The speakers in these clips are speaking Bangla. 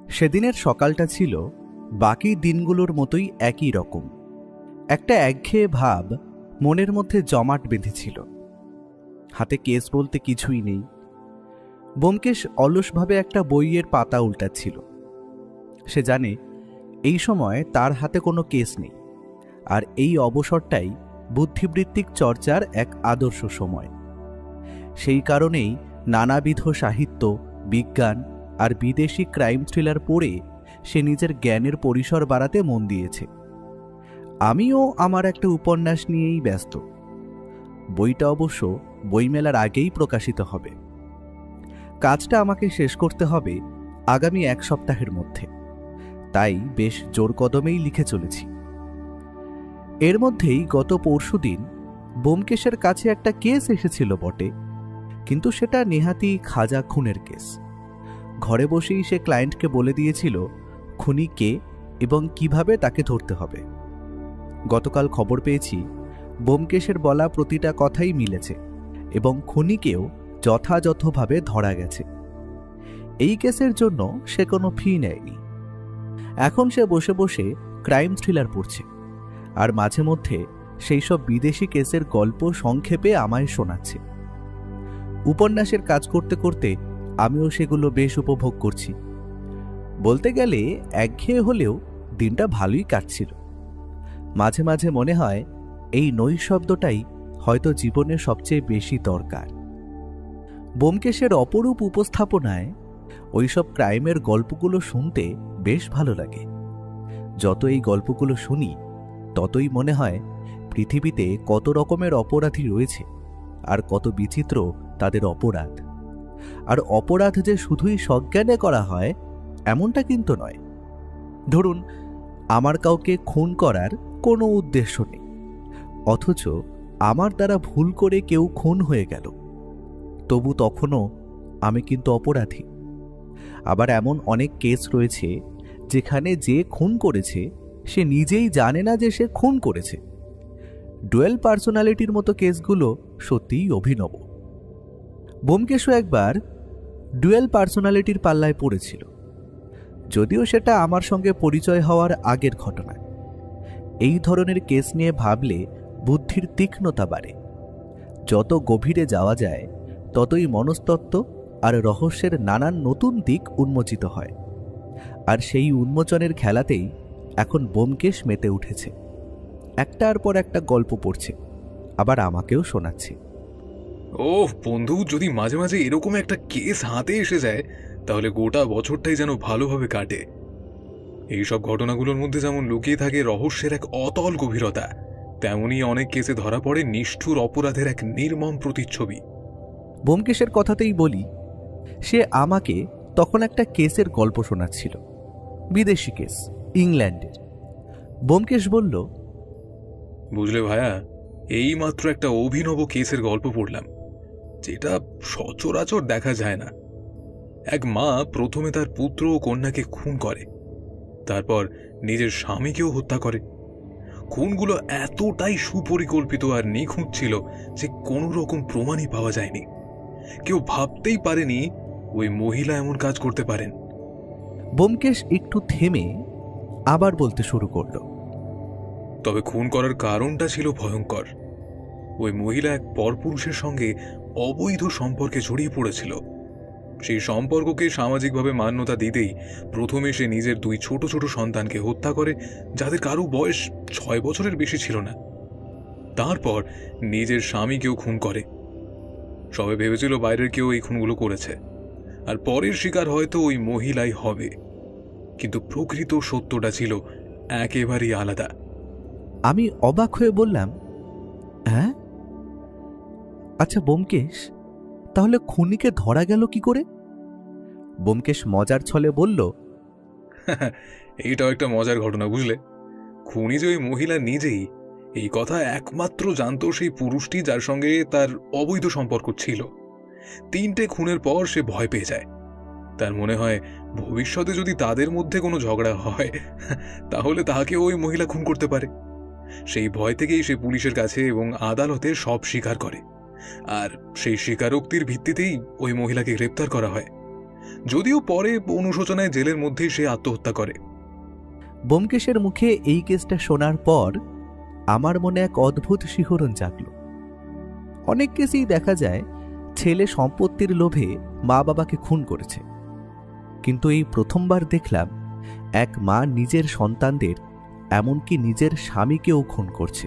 সেদিনের সকালটা ছিল বাকি দিনগুলোর মতোই একই রকম। একটা একঘেয়ে ভাব মনের মধ্যে জমাট বেঁধেছিল। হাতে কেস বলতে কিছুই নেই। ব্যোমকেশ অলসভাবে একটা বইয়ের পাতা উল্টাচ্ছিল। সে জানে এই সময় তার হাতে কোনো কেস নেই, আর এই অবসরটাই বুদ্ধিবৃত্তিক চর্চার এক আদর্শ সময়। সেই কারণেই নানাবিধ সাহিত্য, বিজ্ঞান আর বিদেশি ক্রাইম থ্রিলার পড়ে সে নিজের জ্ঞানের পরিসর বাড়াতে মন দিয়েছে। আমিও আমার একটা উপন্যাস নিয়েই ব্যস্ত। বইটা অবশ্য বইমেলার আগেই প্রকাশিত হবে। কাজটা আমাকে শেষ করতে হবে আগামী 1 সপ্তাহের মধ্যে, তাই বেশ জোর কদমেই লিখে চলেছি। এর মধ্যেই গত পরশুদিন ব্যোমকেশের কাছে একটা কেস এসেছিল বটে, কিন্তু সেটা নেহাতি খাজা খুনের কেস। ঘরে বসেই সে ক্লায়েন্টকে বলে দিয়েছিল খুনি কে এবং কিভাবে তাকে ধরতে হবে। গতকাল খবর পেয়েছি ব্যোমকেশের বলা প্রতিটা কথাই মিলেছে এবং খুনিকেও যথাযথভাবে ধরা গেছে। এই কেসের জন্য সে কোনো ফি নেয়নি। এখন সে বসে বসে ক্রাইম থ্রিলার পড়ছে, আর মাঝে মধ্যে সেই সব বিদেশি কেসের গল্প সংক্ষেপে আমায় শোনাচ্ছে। উপন্যাসের কাজ করতে করতে আমিও সেগুলো বেশ উপভোগ করছি। বলতে গেলে একঘেয়ে হলেও দিনটা ভালোই কাটছিল। মাঝে মাঝে মনে হয় এই নৈশব্দটাই হয়তো জীবনের সবচেয়ে বেশি দরকার। ব্যোমকেশের অপরূপ উপস্থাপনায় ওইসব ক্রাইমের গল্পগুলো শুনতে বেশ ভালো লাগে। যত এই গল্পগুলো শুনি ততই মনে হয় পৃথিবীতে কত রকমের অপরাধী রয়েছে, আর কত বিচিত্র তাদের অপরাধ। আর অপরাধ যে শুধুই সজ্ঞানে করা হয় এমনটা কিন্তু নয়। ধরুন, আমার কাউকে খুন করার কোনো উদ্দেশ্য নেই, অথচ আমার দ্বারা ভুল করে কেউ খুন হয়ে গেল, তবু তখনও আমি কিন্তু অপরাধী। আবার এমন অনেক কেস রয়েছে যেখানে যে খুন করেছে সে নিজেই জানে না যে সে খুন করেছে। ডুয়েল পার্সোনালিটির মতো কেসগুলো সত্যিই অভিনব। ব্যোমকেশও একবার ডুয়েল পার্সোনালিটির পাল্লায় পড়েছিল, যদিও সেটা আমার সঙ্গে পরিচয় হওয়ার আগের ঘটনা। এই ধরনের কেস নিয়ে ভাবলে বুদ্ধির তীক্ষ্ণতা বাড়ে। যত গভীরে যাওয়া যায় ততই মনস্তত্ত্ব আর রহস্যের নানান নতুন দিক উন্মোচিত হয়। আর সেই উন্মোচনের খেলাতেই এখন ব্যোমকেশ মেতে উঠেছে। একটার পর একটা গল্প পড়ছে, আবার আমাকেও শোনাচ্ছে। ওহ বন্ধু, যদি মাঝে মাঝে এরকম একটা কেস হাতে এসে যায় তাহলে গোটা বছরটাই যেন ভালোভাবে কাটে। এইসব ঘটনাগুলোর মধ্যে যেমন লুকিয়ে থাকে রহস্যের এক অতল গভীরতা, তেমনি অনেক কেসে ধরা পড়ে নিষ্ঠুর অপরাধের এক নির্মম প্রতিচ্ছবি। ব্যোমকেশের কথাতেই বলি, সে আমাকে তখন একটা কেসের গল্প শোনাচ্ছিল, বিদেশি কেস, ইংল্যান্ডের। ব্যোমকেশ বলল, বুঝলে ভাইয়া, এই মাত্র একটা অভিনব কেসের গল্প পড়লাম, যেটা সচরাচর দেখা যায় না। এক মা প্রথমে তার পুত্র ও কন্যাকে খুন করে, তারপর নিজের স্বামীকেও হত্যা করে। খুনগুলো এতটাই সুপরিকল্পিত আর নিখুঁত ছিল যে কোনো রকম প্রমাণই পাওয়া যায়নি। কেউ ভাবতেই পারেনি ওই মহিলা এমন কাজ করতে পারেন। ব্যোমকেশ একটু থেমে আবার বলতে শুরু করল, তবে খুন করার কারণটা ছিল ভয়ঙ্কর। ওই মহিলা এক পরপুরুষের সঙ্গে অবৈধ সম্পর্কে জড়িয়ে পড়েছিল। সেই সম্পর্ককে সামাজিকভাবে মান্যতা দিতেই প্রথমে সে নিজের 2 ছোট ছোট সন্তানকে হত্যা করে, যাদের কারো বয়স 6 বছরের বেশি ছিল না। তারপর নিজের স্বামীকেও খুন করে। সবাই ভেবেছিল বাইরের কেউ এই খুনগুলো করেছে, আর পরের শিকার হয়তো ওই মহিলাই হবে। কিন্তু প্রকৃত সত্যটা ছিল একেবারেই আলাদা। আমি অবাক হয়ে বললাম, হ্যাঁ? আচ্ছা ব্যোমকেশ, তাহলে খুনিকে ধরা গেল কি করে? ব্যোমকেশ মজার ছলে বলল, এইটাও একটা মজার ঘটনা, বুঝলে। খুনি যে ওই মহিলা নিজেই, এই কথা একমাত্র জানত সেই পুরুষটি যার সঙ্গে তার অবৈধ সম্পর্ক ছিল। 3টে খুনের পর সে ভয় পেয়ে যায়। তার মনে হয় ভবিষ্যতে যদি তাদের মধ্যে কোনো ঝগড়া হয় তাহলে তাকে ওই মহিলা খুন করতে পারে। সেই ভয় থেকেই সে পুলিশের কাছে এবং আদালতে সব স্বীকার করে, আর সেই স্বীকারোক্তির ভিত্তিতেই ওই মহিলাকে গ্রেপ্তার করা হয়। যদিও পরে অনুশোচনায় জেলের মধ্যেই সে আত্মহত্যা করে। ব্যোমকেশের মুখে এই কেসটা শোনার পর আমার মনে এক অদ্ভুত শিহরণ জাগল। অনেক কেসেই দেখা যায় ছেলে সম্পত্তির লোভে মা বাবাকে খুন করেছে, কিন্তু এই প্রথমবার দেখলাম এক মা নিজের সন্তানদের, এমনকি নিজের স্বামীকেও খুন করছে।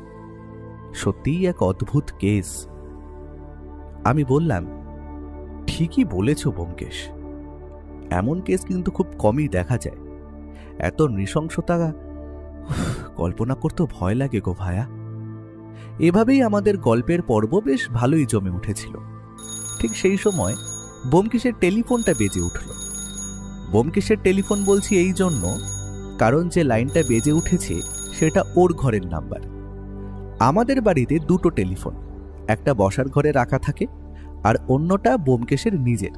সত্যিই এক অদ্ভুত কেস। আমি বললাম, ঠিকই বলেছ ব্যোমকেশ, এমন কেস কিন্তু খুব কমই দেখা যায়। এত নৃশংসতা কল্পনা করতে ভয় লাগে গো ভায়া। এভাবেই আমাদের গল্পের পর্ব বেশ ভালোই জমে উঠেছিল। ঠিক সেই সময় ব্যোমকেশের টেলিফোনটা বেজে উঠল। ব্যোমকেশের টেলিফোন বলছি এই জন্য, কারণ যে লাইনটা বেজে উঠেছে সেটা ওর ঘরের নাম্বার। আমাদের বাড়িতে দুটো টেলিফোন, একটা বসার ঘরে রাখা থাকে আর অন্যটা ব্যোমকেশের নিজের,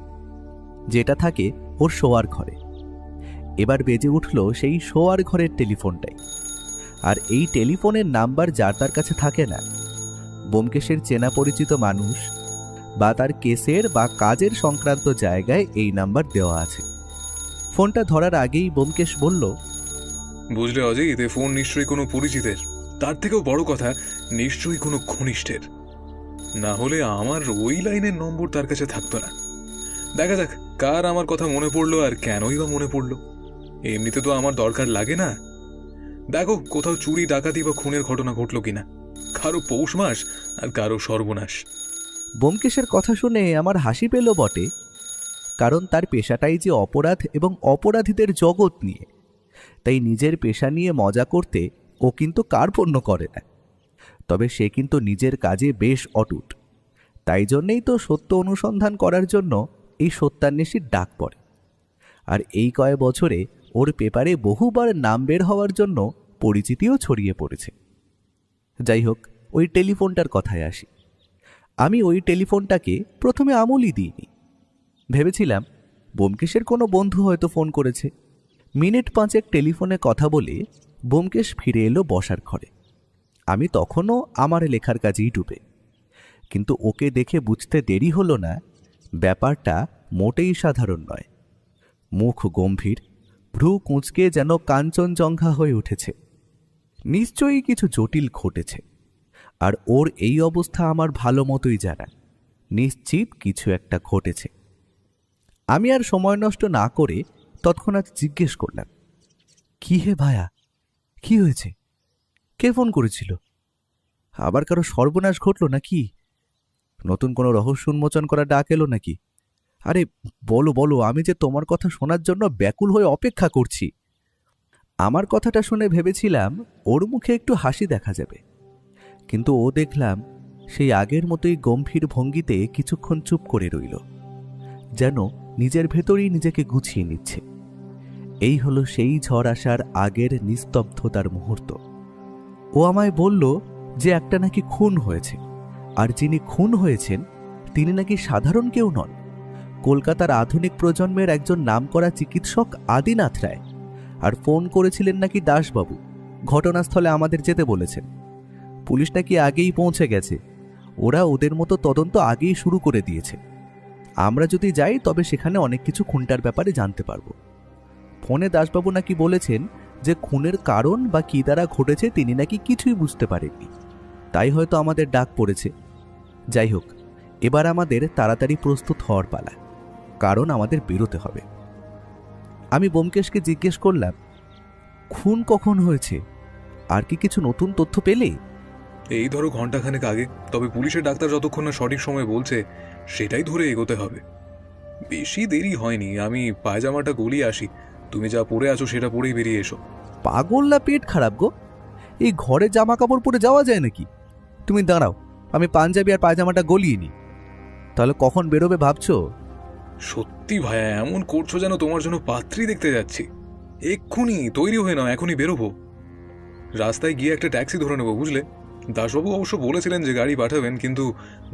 যেটা থাকে ওর শোয়ার ঘরে। এবার বেজে উঠল সেই শোয়ার ঘরের টেলিফোনটাই। আর এই টেলিফোনের নাম্বার যার তার কাছে থাকে না, ব্যোমকেশের চেনা পরিচিত মানুষ বা তার কেসের বা কাজের সংক্রান্ত জায়গায় এই নাম্বার দেওয়া আছে। ফোনটা ধরার আগেই ব্যোমকেশ বলল, বুঝলে অজিত, এ ফোন নিশ্চয়ই কোনো পরিচিতের, তার থেকেও বড় কথা নিশ্চয়ই কোনো ঘনিষ্ঠের। না হলে আমার ওই লাইনের নম্বর তার কাছে থাকতো না। দেখা যাক কার আমার কথা মনে পড়লো আর কেনই বা মনে পড়লো। এমনিতে তো আমার দরকার লাগে না। দেখো কোথাও চুরি ডাকাতি বা খুনের ঘটনা ঘটলো কিনা। কারো পৌষ মাস আর কারো সর্বনাশ। ব্যোমকেশের কথা শুনে আমার হাসি পেল বটে, কারণ তার পেশাটাই যে অপরাধ এবং অপরাধীদের জগৎ নিয়ে, তাই নিজের পেশা নিয়ে মজা করতে ও কিন্তু কার্পণ্য করে না। তবে সে কিন্তু নিজের কাজে বেশ অটুট, তাই জন্যেই তো সত্য অনুসন্ধান করার জন্য এই সত্যান্বেষীর ডাক পড়ে। আর এই কয়েক বছরে ওর পেপারে বহুবার নাম বের হওয়ার জন্য পরিচিতিও ছড়িয়ে পড়েছে। যাই হোক, ওই টেলিফোনটার কথায় আসি। আমি ওই টেলিফোনটাকে প্রথমে আমলই দিইনি। ভেবেছিলাম ব্যোমকেশের কোনো বন্ধু হয়তো ফোন করেছে। মিনিট 5 টেলিফোনে কথা বলে ব্যোমকেশ ফিরে এলো বসার ঘরে। আমি তখনও আমার লেখার কাজেই ডুবে, কিন্তু ওকে দেখে বুঝতে দেরি হলো না ব্যাপারটা মোটেই সাধারণ নয়। মুখ গম্ভীর, ভ্রু কুঁচকে যেন কাঞ্চনজঙ্ঘা হয়ে উঠেছে। নিশ্চয়ই কিছু জটিল ঘটেছে, আর ওর এই অবস্থা আমার ভালো মতোই জানা। নিশ্চিত কিছু একটা ঘটেছে। আমি আর সময় নষ্ট না করে তৎক্ষণাৎ জিজ্ঞেস করলাম, কি হে ভায়া, কি হয়েছে? কে ফোন করেছিল? আবার কারো সর্বনাশ ঘটল নাকি? নতুন কোনো রহস্য উন্মোচন করা ডাক এলো নাকি? আরে বলো বলো, আমি যে তোমার কথা শোনার জন্য ব্যাকুল হয়ে অপেক্ষা করছি। আমার কথাটা শুনে ভেবেছিলাম ওর মুখে একটু হাসি দেখা যাবে, কিন্তু ও দেখলাম সেই আগের মতোই গম্ভীর ভঙ্গিতে কিছুক্ষণ চুপ করে রইল, যেন নিজের ভেতরেই নিজেকে গুছিয়ে নিচ্ছে। এই হলো সেই ঝড় আসার আগের নিস্তব্ধতার মুহূর্ত। ও আমায় বলল যে একটা নাকি খুন হয়েছে, আর যিনি খুন হয়েছেন তিনি নাকি সাধারণ কেউ নন, কলকাতার আধুনিক প্রজন্মের একজন নামকরা চিকিৎসক আদিনাথ রায়। আর ফোন করেছিলেন নাকি দাসবাবু। ঘটনাস্থলে আমাদের যেতে বলেছেন। পুলিশ নাকি আগেই পৌঁছে গেছে। ওরা ওদের মতো তদন্ত আগেই শুরু করে দিয়েছে। আমরা যদি যাই তবে সেখানে অনেক কিছু খুনটার ব্যাপারে জানতে পারবো। ফোনে দাসবাবু নাকি বলেছেন যে খুনের কারণ বা কী দ্বারা ঘটেছে তিনি নাকি কিছুই বুঝতে পারেননি, তাই হয়তো আমাদের ডাক পড়েছে। যাই হোক, এবার আমাদের তাড়াতাড়ি প্রস্তুত হওয়ার পালা, কারণ আমাদের বেরোতে হবে। আমি ব্যোমকেশকে জিজ্ঞেস করলাম, খুন কখন হয়েছে? আর কি কিছু নতুন তথ্য পেলে? এই ধরো ঘন্টাখানেক আগে, তবে পুলিশের ডাক্তার যতক্ষণ না সঠিক সময় বলছে সেটাই ধরে এগোতে হবে। বেশি দেরি হয়নি, আমি পায়জামাটা গলিয়ে আসি। তুমি যা পরে আছো সেটা পরেই বেরিয়ে এসো। পাগল না পেট খারাপ গো? এই ঘরে জামা কাপড় পরে যাওয়া যায় নাকি? তুমি দাঁড়াও, আমি পাঞ্জাবি আর পায়জামাটা গলিয়ে নিই। তাহলে কখন বেরোবে ভাবছো? সত্যি ভাইয়া, এমন করছো যেন তোমার জন্য পাত্রী দেখতে যাচ্ছি। এক্ষুনি তৈরি হয়ে নাও, এখনই বেরোবো। রাস্তায় গিয়ে একটা ট্যাক্সি ধরে নেবো, বুঝলে? দাসবাবু অবশ্য বলেছিলেন যে গাড়ি পাঠাবেন, কিন্তু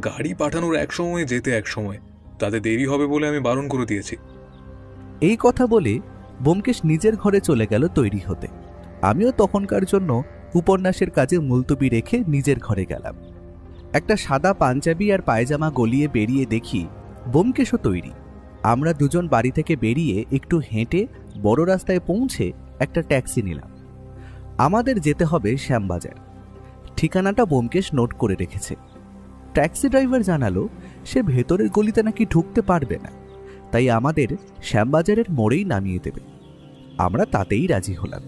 গাড়ি পাঠানোর এক সময় যেতে এক সময়, তাতে দেরি হবে বলে আমি বারণ করে দিয়েছি। এই কথা বলে ব্যোমকেশ নিজের ঘরে চলে গেল তৈরি হতে। আমিও তখনকার জন্য উপন্যাসের কাজে মুলতবি রেখে নিজের ঘরে গেলাম। একটা সাদা পাঞ্জাবি আর পায়জামা গলিয়ে বেরিয়ে দেখি ব্যোমকেশও তৈরি। আমরা দুজন বাড়ি থেকে বেরিয়ে একটু হেঁটে বড় রাস্তায় পৌঁছে একটা ট্যাক্সি নিলাম। আমাদের যেতে হবে শ্যামবাজার। ঠিকানাটা ব্যোমকেশ নোট করে রেখেছে। ট্যাক্সি ড্রাইভার জানালো সে ভেতরের গলিতে নাকি ঢুকতে পারবে না, তাই আমাদের শ্যামবাজারের মোড়েই নামিয়ে দেবে। আমরা তাতেই রাজি হলাম।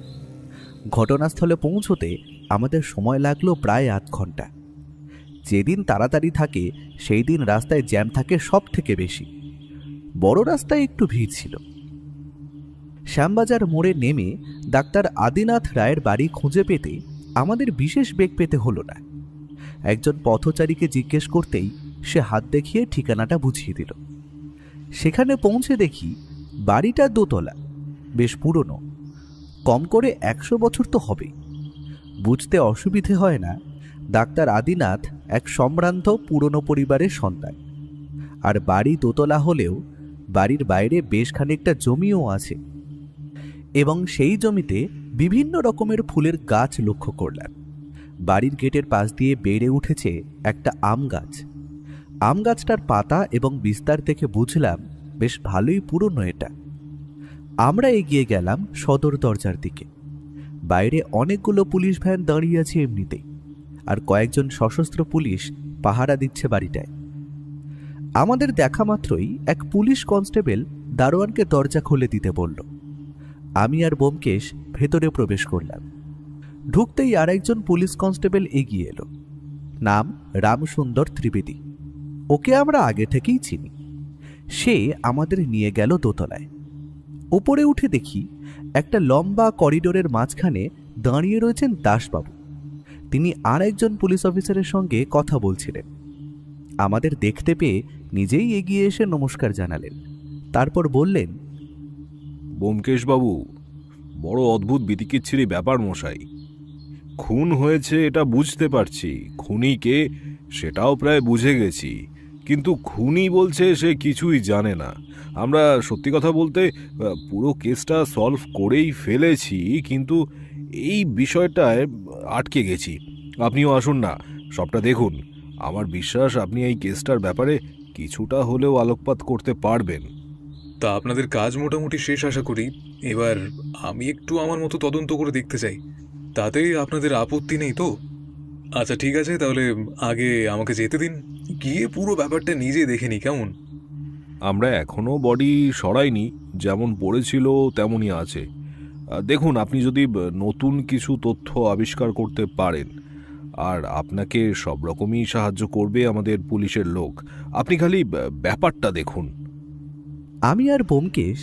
ঘটনাস্থলে পৌঁছতে আমাদের সময় লাগলো প্রায় 8 ঘন্টা। যেদিন তাড়াতাড়ি থাকে সেই দিন রাস্তায় জ্যাম থাকে সব থেকে বেশি। বড় রাস্তায় একটু ভিড় ছিল। শ্যামবাজার মোড়ে নেমে ডাক্তার আদিনাথ রায়ের বাড়ি খুঁজে পেতে আমাদের বিশেষ বেগ পেতে হলো না। একজন পথচারীকে জিজ্ঞেস করতেই সে হাত দেখিয়ে ঠিকানাটা বুঝিয়ে দিল। সেখানে পৌঁছে দেখি বাড়িটা দোতলা, বেশ পুরনো, কম করে 100 বছর তো হবেই। বুঝতে অসুবিধে হয় না ডাক্তার আদিনাথ এক সম্ভ্রান্ত পুরনো পরিবারের সন্তান। আর বাড়ি দোতলা হলেও বাড়ির বাইরে বেশ খানিকটা জমিও আছে, এবং সেই জমিতে বিভিন্ন রকমের ফুলের গাছ লক্ষ্য করলাম। বাড়ির গেটের পাশ দিয়ে বেড়ে উঠেছে একটা আম গাছ। আম গাছটার পাতা এবং বিস্তার থেকে বুঝলাম বেশ ভালোই পুরনো এটা। আমরা এগিয়ে গেলাম সদর দরজার দিকে। বাইরে অনেকগুলো পুলিশ ভ্যান দাঁড়িয়ে আছে এমনিতেই, আর কয়েকজন সশস্ত্র পুলিশ পাহারা দিচ্ছে বাড়িটায়। আমাদের দেখা মাত্রই এক পুলিশ কনস্টেবল দারোয়ানকে দরজা খুলে দিতে বলল। আমি আর ব্যোমকেশ ভেতরে প্রবেশ করলাম। ঢুকতেই আরেকজন পুলিশ কনস্টেবল এগিয়ে এলো। নাম রামসুন্দর ত্রিবেদী। ওকে আমরা আগে থেকেই চিনি। সে আমাদের নিয়ে গেল দোতলায়। উপরে উঠে দেখি একটা লম্বা করিডোরের মাঝখানে দাঁড়িয়ে রয়েছেন দাসবাবু। তিনি আর একজন পুলিশ অফিসারের সঙ্গে কথা বলছিলেন। আমাদের দেখতে পেয়ে নিজেই এগিয়ে এসে নমস্কার জানালেন। তারপর বললেন, ব্যোমকেশবাবু, বড় অদ্ভুত বিতিকিচ্ছিরি ব্যাপার মশাই। খুন হয়েছে এটা বুঝতে পারছি, খুনি কে সেটাও প্রায় বুঝে গেছি, কিন্তু খুনি বলছে সে কিছুই জানে না। আমরা সত্যি কথা বলতে পুরো কেসটা সলভ করেই ফেলেছি, কিন্তু এই বিষয়টায় আটকে গেছি। আপনিও আসুন না, সবটা দেখুন। আমার বিশ্বাস আপনি এই কেসটার ব্যাপারে কিছুটা হলেও আলোকপাত করতে পারবেন। তা আপনাদের কাজ মোটামুটি শেষ আশা করি। এবার আমি একটু আমার মতো তদন্ত করে দেখতে চাই, তাতে আপনাদের আপত্তি নেই তো? আচ্ছা ঠিক আছে, তাহলে আগে আমাকে যেতে দিন, গিয়ে পুরো ব্যাপারটা নিজে দেখে নি কেমন। আমরা এখনও বডি সরাইনি, যেমন পড়েছিল তেমনই আছে। দেখুন, আপনি যদি নতুন কিছু তথ্য আবিষ্কার করতে পারেন, আর আপনাকে সব রকমই সাহায্য করবে আমাদের পুলিশের লোক। আপনি খালি ব্যাপারটা দেখুন। আমি আর ব্যোমকেশ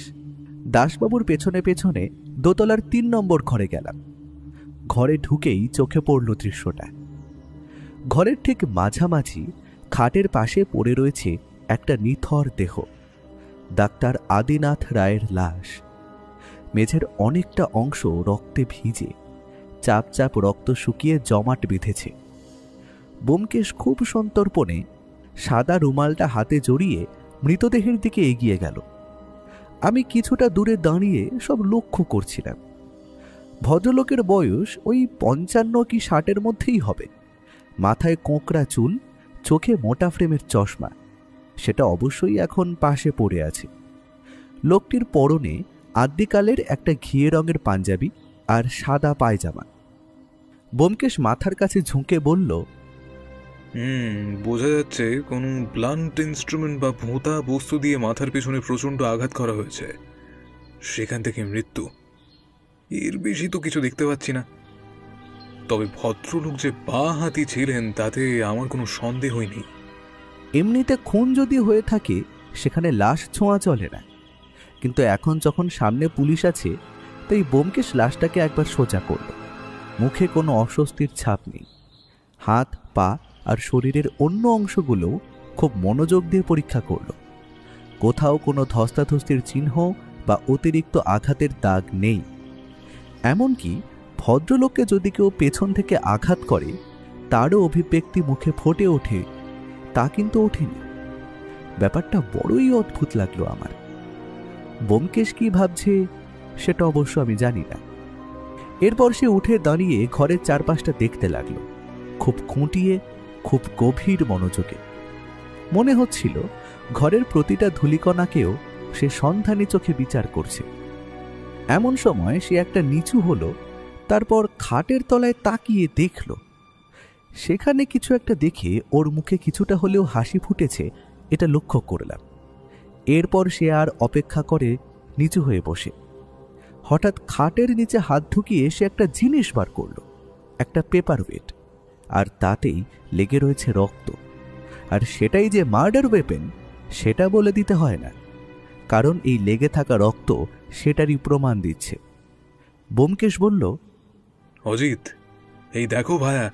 দাসবাবুর পেছনে পেছনে দোতলার 3 নম্বর ঘরে গেলাম। ঘরে ঢুকেই চোখে পড়ল দৃশ্যটা। ঘরের ঠিক মাঝামাঝি খাটের পাশে পড়ে রয়েছে একটা নিথর দেহ, ডাক্তার আদিনাথ রায়ের লাশ। মেঝের অনেকটা অংশ রক্তে ভিজে, চাপ চাপ রক্ত শুকিয়ে জমাট বেঁধেছে। ব্যোমকেশ খুব সন্তর্পণে সাদা রুমালটা হাতে জড়িয়ে মৃতদেহের দিকে এগিয়ে গেল। আমি কিছুটা দূরে দাঁড়িয়ে সব লক্ষ্য করছিলাম। ভদ্রলোকের বয়স ওই 55 কি 60-এর মধ্যেই হবে। মাথায় কোঁকড়া চুল, চোখে মোটা ফ্রেমের চশমা, সেটা অবশ্যই এখন পাশে পড়ে আছে। লোকটির পরনে আদ্যিকালের একটা ঘিয়ে রঙের পাঞ্জাবি আর সাদা পায়জামা। ব্যোমকেশ মাথার কাছে ঝুঁকে বলল, বোঝা যাচ্ছে কোনো ব্লান্ট ইনস্ট্রুমেন্ট বা ভোঁতা বস্তু দিয়ে মাথার পেছনে প্রচণ্ড আঘাত করা হয়েছে, সেখান থেকে মৃত্যু। এর বেশি তো কিছু দেখতে পাচ্ছি না। তবে ভদ্রলোক যে বাঁ হাতি ছিলেন তাতে আমার কোনো সন্দেহই নেই। এমনিতে খুন যদি হয়ে থাকে সেখানে লাশ ছোঁয়া চলে না, কিন্তু এখন যখন সামনে পুলিশ আছে তাই ব্যোমকেশ লাশটাকে একবার সোজা করল। মুখে কোনো অস্বস্তির ছাপ নেই। হাত, পা আর শরীরের অন্য অংশগুলো খুব মনোযোগ দিয়ে পরীক্ষা করল। কোথাও কোনো ধস্তাধস্তির চিহ্ন বা অতিরিক্ত আঘাতের দাগ নেই। এমনকি ভদ্রলোককে যদি কেউ পেছন থেকে আঘাত করে তারও অভিব্যক্তি মুখে ফুটে ওঠে, তা কিন্তু ওঠেনি। ব্যাপারটা বড়ই অদ্ভুত লাগলো আমার। ব্যোমকেশ কি ভাবছে সেটা অবশ্য আমি জানি না। এরপর সে উঠে দাঁড়িয়ে ঘরের চারপাশটা দেখতে লাগলো, খুব খুঁটিয়ে, খুব গভীর মনোযোগে। মনে হচ্ছিল ঘরের প্রতিটা ধূলিকণাকেও সে সন্ধানী চোখে বিচার করছে। এমন সময় সে একটা নিচু হলো, তারপর খাটের তলায় তাকিয়ে দেখল সেখানে কিছু একটা দেখে ওর মুখে কিছুটা হলেও হাসি ফুটেছে, এটা লক্ষ্য করলাম। এরপর সে আর অপেক্ষা করে নিচু হয়ে বসে হঠাৎ খাটের নিচে হাত ঢুকিয়ে সে একটা জিনিস বার করল, একটা পেপার ওয়েট, আর তাতেই লেগে রয়েছে রক্ত। আর সেটাই যে মার্ডার ওয়েপেন সেটা বলে দিতে হয় না, কারণ এই লেগে থাকা রক্ত সেটারই প্রমাণ দিচ্ছে। ব্যোমকেশ বলল, অজিত, এই দেখো ভায়া,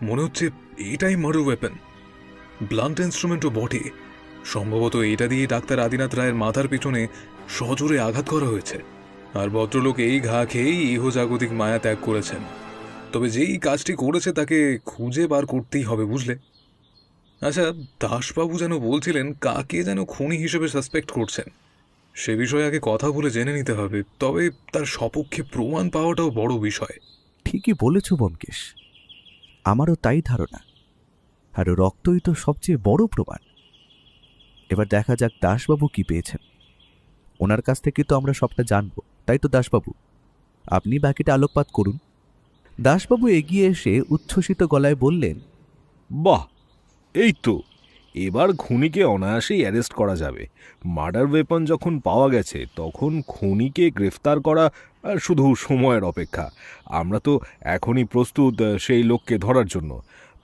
মনে হচ্ছে এটাই মার্ডার ওয়েপন। ব্লান্ট ইনস্ট্রুমেন্টও বটে। সম্ভবত এটা দিয়ে ডাক্তার আদিনাথ রায়ের মাথার পিছনে সজোরে আঘাত করা হয়েছে, আর ভদ্রলোক এই ঘা খেয়েই ইহজাগতিক মায়া ত্যাগ করেছেন। তবে যেই কাজটি করেছে তাকে খুঁজে বার করতেই হবে, বুঝলে? আচ্ছা, দাসবাবু যেন বলছিলেন কাকে যেন খুনি হিসেবে সাসপেক্ট করছেন, সে বিষয়ে আগে কথা বলে জেনে নিতে হবে। তবে তার সপক্ষে প্রমাণ পাওয়াটাও বড় বিষয়। ঠিকই বলেছ ব্যোমকেশ, আমারও তাই ধারণা। আর রক্তই তো সবচেয়ে বড় প্রমাণ। এবার দেখা যাক দাসবাবু কি পেয়েছেন। ওনার কাছ থেকে তো আমরা সবটা জানবো, তাই তো দাসবাবু? আপনি বাকিটা আলোকপাত করুন। দাসবাবু এগিয়ে এসে উচ্ছ্বসিত গলায় বললেন, বাহ, এই তো এবার খুনিকে অনায়াসেই অ্যারেস্ট করা যাবে। মার্ডার ওয়েপন যখন পাওয়া গেছে তখন খুনিকে গ্রেফতার করা শুধু সময়ের অপেক্ষা। আমরা তো এখনই প্রস্তুত সেই লোককে ধরার জন্য।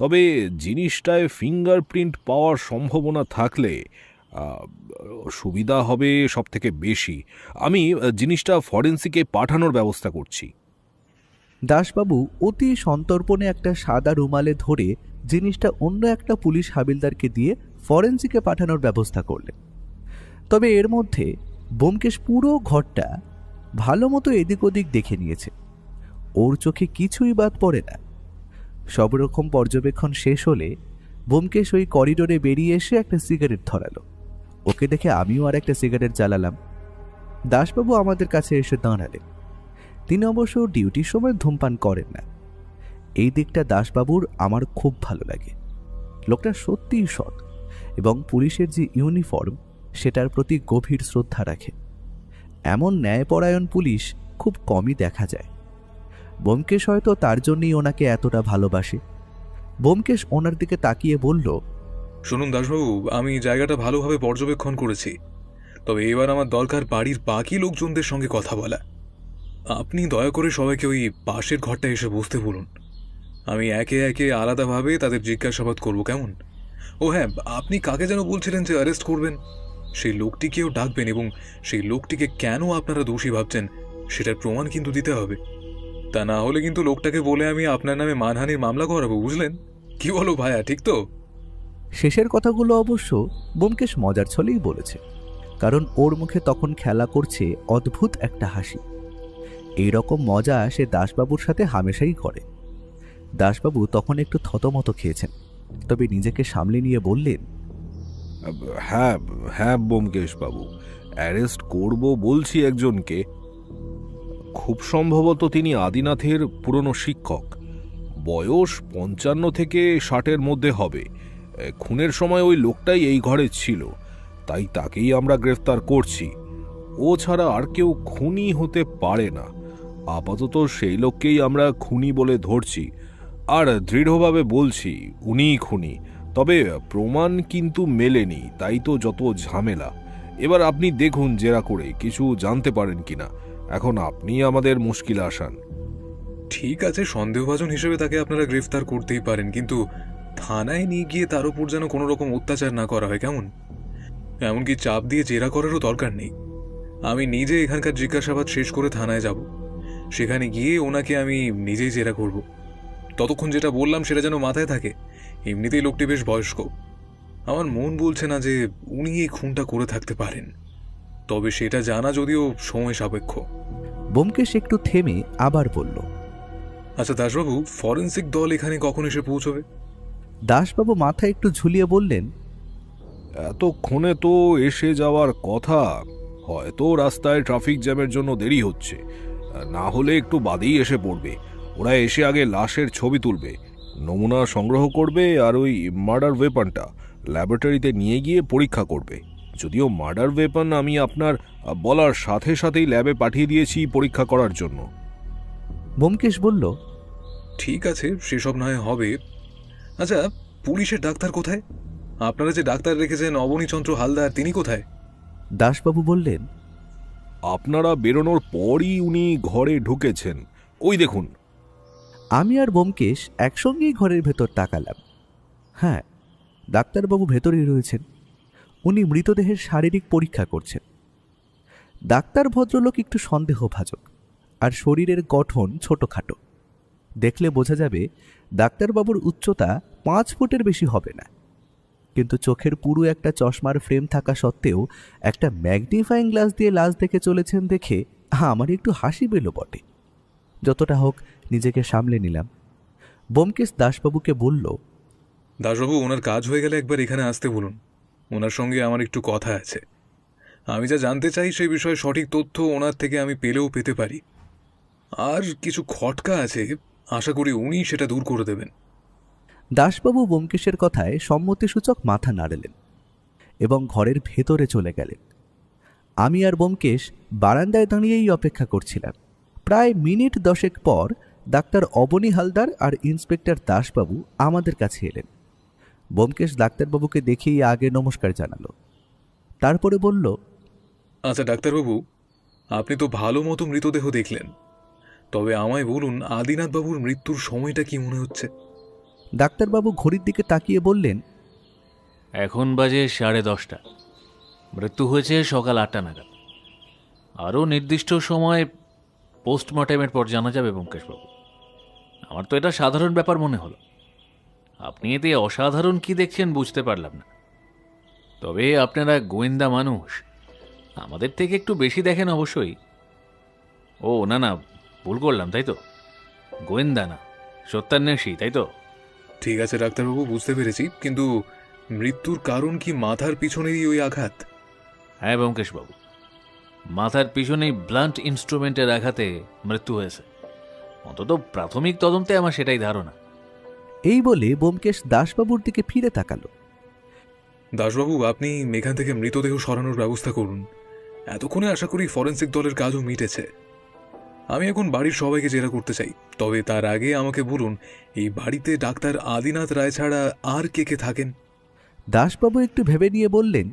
তবে জিনিসটায় ফিঙ্গারপ্রিন্ট পাওয়ার সম্ভাবনা থাকলে সুবিধা হবে সব থেকে বেশি। আমি জিনিসটা ফরেন্সিকে পাঠানোর ব্যবস্থা করছি। দাসবাবু অতি সন্তর্পণে একটা সাদা রুমালে ধরে জিনিসটা অন্য একটা পুলিশ হাবিলদারকে দিয়ে ফরেন্সিকে পাঠানোর ব্যবস্থা করলেন। তবে এর মধ্যে ব্যোমকেশ পুরো ঘরটা ভালো মতো এদিক ওদিক দেখে নিয়েছে। ওর চোখে কিছুই বাদ পড়ে না। সব রকম পর্যবেক্ষণ শেষ হলে ব্যোমকেশ ওই করিডোরে বেরিয়ে এসে একটা সিগারেট ধরালো। ওকে দেখে আমিও আর একটা সিগারেট জ্বালালাম। দাসবাবু আমাদের কাছে এসে দাঁড়ালেন। তিনি অবশ্য ডিউটির সময় ধূমপান করেন না। এই দিকটা দাসবাবুর আমার খুব ভালো লাগে। লোকটা সত্যিই সৎ এবং পুলিশের যে ইউনিফর্ম সেটার প্রতি গভীর শ্রদ্ধা রাখে। এমন ন্যায়পরায়ণ পুলিশ খুব কমই দেখা যায়। ব্যোমকেশ হয়তো তার জন্যই ওনাকে এতটা ভালোবাসে। ব্যোমকেশ ওনার দিকে তাকিয়ে বলল, শুনুন দাসবাবু, আমি জায়গাটা ভালোভাবে পর্যবেক্ষণ করেছি। তবে এবার আমার দরকার বাড়ির বাকি লোকজনদের সঙ্গে কথা বলা। আপনি দয়া করে সবাইকে ওই পাশের ঘরটা এসে বসতে বলুন। আমি একে একে আলাদাভাবে তাদের জিজ্ঞাসাবাদ করব, কেমন? ও হ্যাঁ, আপনি কাকে যেন বলছিলেন যে অ্যারেস্ট করবেন, সেই লোকটিকেও ডাকবেন এবং সেই লোকটিকে কেন আপনারা দোষী ভাবছেন সেটার প্রমাণ কিন্তু দিতে হবে। তা না হলে কিন্তু লোকটাকে বলে আমি আপনার নামে মানহানির মামলা করাবো, বুঝলেন? কি বলো ভাইয়া, ঠিক তো? শেষের কথাগুলো অবশ্য ব্যোমকেশ মজার ছলেই বলেছে, কারণ ওর মুখে তখন খেলা করছে অদ্ভুত একটা হাসি। এই রকম মজা সে দাসবাবুর সাথে হামেশাই করে। দাসবাবু তখন একটু থতমত খেয়েছেন, তবে নিজেকে সামলে নিয়ে বললেন, হ্যাঁ হ্যাঁ ব্যোমকেশ বাবু, অ্যারেস্ট করব বলছি একজনকে। খুব সম্ভবত তিনি আদিনাথের পুরনো শিক্ষক। বয়স 55 থেকে 60-এর মধ্যে হবে। খুনের সময় ওই লোকটাই এই ঘরে ছিল, তাই তাকেই আমরা গ্রেফতার করছি। ও ছাড়া আর কেউ খুনি হতে পারে না। আপাতত সেই লোককেই আমরা খুনি বলে ধরছি, আর দৃঢ়ভাবে বলছি উনিই খুনি। তবে প্রমাণ কিন্তু মেলেনি, তাই তো যত ঝামেলা। এবার আপনি দেখুন জেরা করে কিছু জানতে পারেন কিনা। এখন আপনি আমাদের মুশকিলে আসান। ঠিক আছে, সন্দেহভাজন হিসেবে তাকে আপনারা গ্রেফতার করতেই পারেন, কিন্তু থানায় নিয়ে গিয়ে তার উপর যেন কোনো রকম অত্যাচার না করা হয়, কেমন? এমনকি চাপ দিয়ে জেরা করারও দরকার নেই। আমি নিজে এখানকার জিজ্ঞাসাবাদ শেষ করে থানায় যাব। সেখানে গিয়ে ওনাকে আমি নিজেই জেরা করব। ততক্ষণ যেটা বললাম সেটা যেন মাথায় থাকে। এমনিতেই লোকটি বেশ বয়স্ক। আমার মন বলছে না যে উনি এই খুনটা করে থাকতে পারেন, তবে সেটা জানা যদিও সময় সাপেক্ষ। ব্যোমকেশ একটু থেমে আবার বলল, আচ্ছা দাসবাবু, ফরেন্সিক দল এখানে কখন এসে পৌঁছবে? দাসবাবু মাথা একটু ঝুলিয়ে বললেন, এতক্ষণে তো এসে যাওয়ার কথা। হয়তো রাস্তায় ট্রাফিক জ্যামের জন্য দেরি হচ্ছে, না হলে একটু বাদেই এসে পড়বে। ওরা এসে আগে লাশের ছবি তুলবে, নমুনা সংগ্রহ করবে, আর ওই মার্ডার ওয়েপনটা ল্যাবরেটরিতে নিয়ে গিয়ে পরীক্ষা করবে। যদিও মার্ডার ওয়েপন আমি আপনার বলার সাথে সাথেই ল্যাবে পাঠিয়ে দিয়েছি পরীক্ষা করার জন্য। ব্যোমকেশ বলল, ঠিক আছে, সেসব নয় হবে। আচ্ছা, পুলিশের ডাক্তার কোথায়? আপনারা যে ডাক্তার রেখেছেন অবনীচন্দ্র হালদার, তিনি কোথায়? দাশবাবু বললেন, আপনারা বেরোনোর পরই উনি ঘরে ঢুকেছেন, ওই দেখুন। আমি আর ব্যোমকেশ একসঙ্গেই ঘরের ভেতর তাকালাম। হ্যাঁ, ডাক্তারবাবু ভেতরেই রয়েছেন। উনি মৃতদেহের শারীরিক পরীক্ষা করছেন। ডাক্তার ভদ্রলোক একটু সন্দেহভাজক, আর শরীরের গঠন ছোটখাটো। দেখলে বোঝা যাবে ডাক্তারবাবুর উচ্চতা 5 ফুটের বেশি হবে না, কিন্তু চোখের পুরো একটা চশমার ফ্রেম থাকা সত্ত্বেও একটা ম্যাগনিফাইং গ্লাস দিয়ে লাশ দেখে চলেছেন দেখে আমার একটু হাসি পেল বটে। যতটা হোক নিজেকে সামলে নিলাম। ব্যোমকেশ দাশবাবুকে বলল, দাসবাবু, ওনার কাজ হয়ে গেলে একবার এখানে আসতে বলুন। ওনার সঙ্গে আমার একটু কথা আছে। আমি যা জানতে চাই সেই বিষয়ে সঠিক তথ্য ওনার থেকে আমি পেলেও পেতে পারি। আর কিছু খটকা আছে, আশা করি উনি সেটা দূর করে দেবেন। দাশবাবু ব্যোমকেশের কথায় সম্মতিসূচক মাথা নাড়লেন এবং ঘরের ভেতরে চলে গেলেন। আমি আর ব্যোমকেশ বারান্দায় দাঁড়িয়েই অপেক্ষা করছিলাম। প্রায় মিনিট 10 পর ডাক্তার অবনী হালদার আর ইন্সপেক্টর দাশবাবু আমাদের কাছে এলেন। ব্যোমকেশ ডাক্তারবাবুকে দেখেই আগে নমস্কার জানালো, তারপরে বলল, আচ্ছা ডাক্তারবাবু, আপনি তো ভালো মতো মৃতদেহ দেখলেন, তবে আমায় বলুন আদিনাথবাবুর মৃত্যুর সময়টা কি মনে হচ্ছে? ডাক্তারবাবু ঘড়ির দিকে তাকিয়ে বললেন, এখন বাজে 10:30। মৃত্যু হয়েছে সকাল 8টা নাগাদ। আরও নির্দিষ্ট সময় পোস্টমর্টেমের পর জানা যাবে ব্যোমকেশবাবু। আমার তো এটা সাধারণ ব্যাপার মনে হলো। আপনি এতে অসাধারণ কি দেখছেন বুঝতে পারলাম না। তবে আপনারা গোয়েন্দা মানুষ, আমাদের থেকে একটু বেশি দেখেন অবশ্যই। ও না না, ভুল করলাম, তাই তো? গোয়েন্দা না, সত্যান্বেষী, তাই তো? ঠিক আছে ডাক্তারবাবু, বুঝতে পেরেছি, কিন্তু মৃত্যুর কারণ কি মাথার পিছনেরই ওই আঘাত? হ্যাঁ ব্যোমকেশবাবু, মাথার পিছনেই ব্লান্ট ইনস্ট্রুমেন্টের আঘাতে মৃত্যু হয়েছে। অন্তত প্রাথমিক তদন্তে আমার সেটাই ধারণা। এই বলে ব্যোমকেশ দাশবাবুর দিকে ফিরে তাকালো। দাসবাবু, আপনি এখান থেকে মৃতদেহ সরানোর ব্যবস্থা করুন। এতক্ষণে আশা করি ফরেন্সিক দলের কাজও মিটেছে। আমি এখন বাড়ির সবাইকে জেরা করতে চাই, তবে তার আগে আমাকে বলুন, এই বাড়িতে ডাক্তার আদিনাথ রায় ছাড়া আর কে কে থাকেন? দাশবাবু একটু ভেবে নিয়ে বললেন,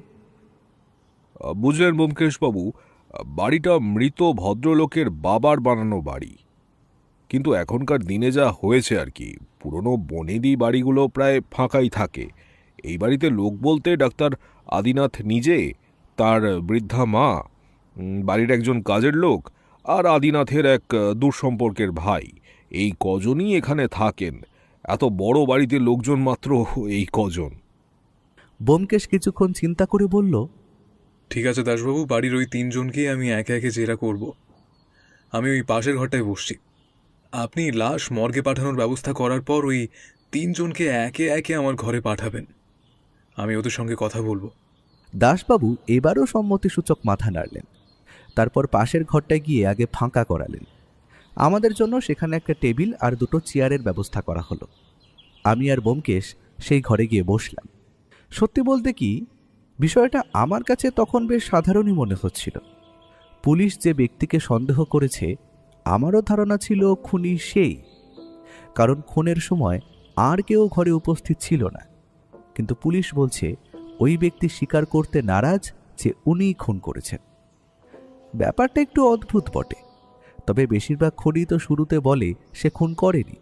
বুঝলেন ব্যোমকেশবাবু, বাড়িটা মৃত ভদ্রলোকের বাবার বানানো বাড়ি। কিন্তু এখনকার দিনে যা হয়েছে আর কি, পুরনো বনেদি বাড়িগুলো প্রায় ফাঁকাই থাকে। এই বাড়িতে লোক বলতে ডাক্তার আদিনাথ নিজে, তার বৃদ্ধা মা, বাড়ির একজন কাজের লোক, আর আদিনাথের এক দূরসম্পর্কের ভাই, এই কজনই এখানে থাকেন। এত বড় বাড়িতে লোকজন মাত্র এই কজন। ব্যোমকেশ কিছুক্ষণ চিন্তা করে বলল, ঠিক আছে দাসবাবু, বাড়ির ওই 3 জনকেই আমি একে একে জেরা করব। আমি ওই পাশের ঘরটায় বসছি। আপনি লাশ মর্গে পাঠানোর ব্যবস্থা করার পর ওই 3 জনকে একে একে আমার ঘরে পাঠাবেন। আমি ওদের সঙ্গে কথা বলবো। দাশবাবু এবারও সম্মতিসূচক মাথা নাড়লেন। তারপর পাশের ঘরটায় গিয়ে আগে ফাঁকা করালেন। আমাদের জন্য সেখানে একটা টেবিল আর 2টো চেয়ারের ব্যবস্থা করা হলো। আমি আর ব্যোমকেশ সেই ঘরে গিয়ে বসলাম। সত্যি বলতে কি, বিষয়টা আমার কাছে তখন বেশ সাধারণই মনে হচ্ছিল। পুলিশ যে ব্যক্তিকে সন্দেহ করেছে, আমারও ধারণা ছিল খুনি সেই, কারণ খুনের সময় আর কেউ ঘরে উপস্থিত ছিল না। কিন্তু পুলিশ বলছে ওই ব্যক্তি স্বীকার করতে নারাজ যে উনিই খুন করেছেন। ব্যাপারটা একটু অদ্ভুত বটে, তবে বেশিরভাগ খুনি তো শুরুতে বলে সে খুন করেনি।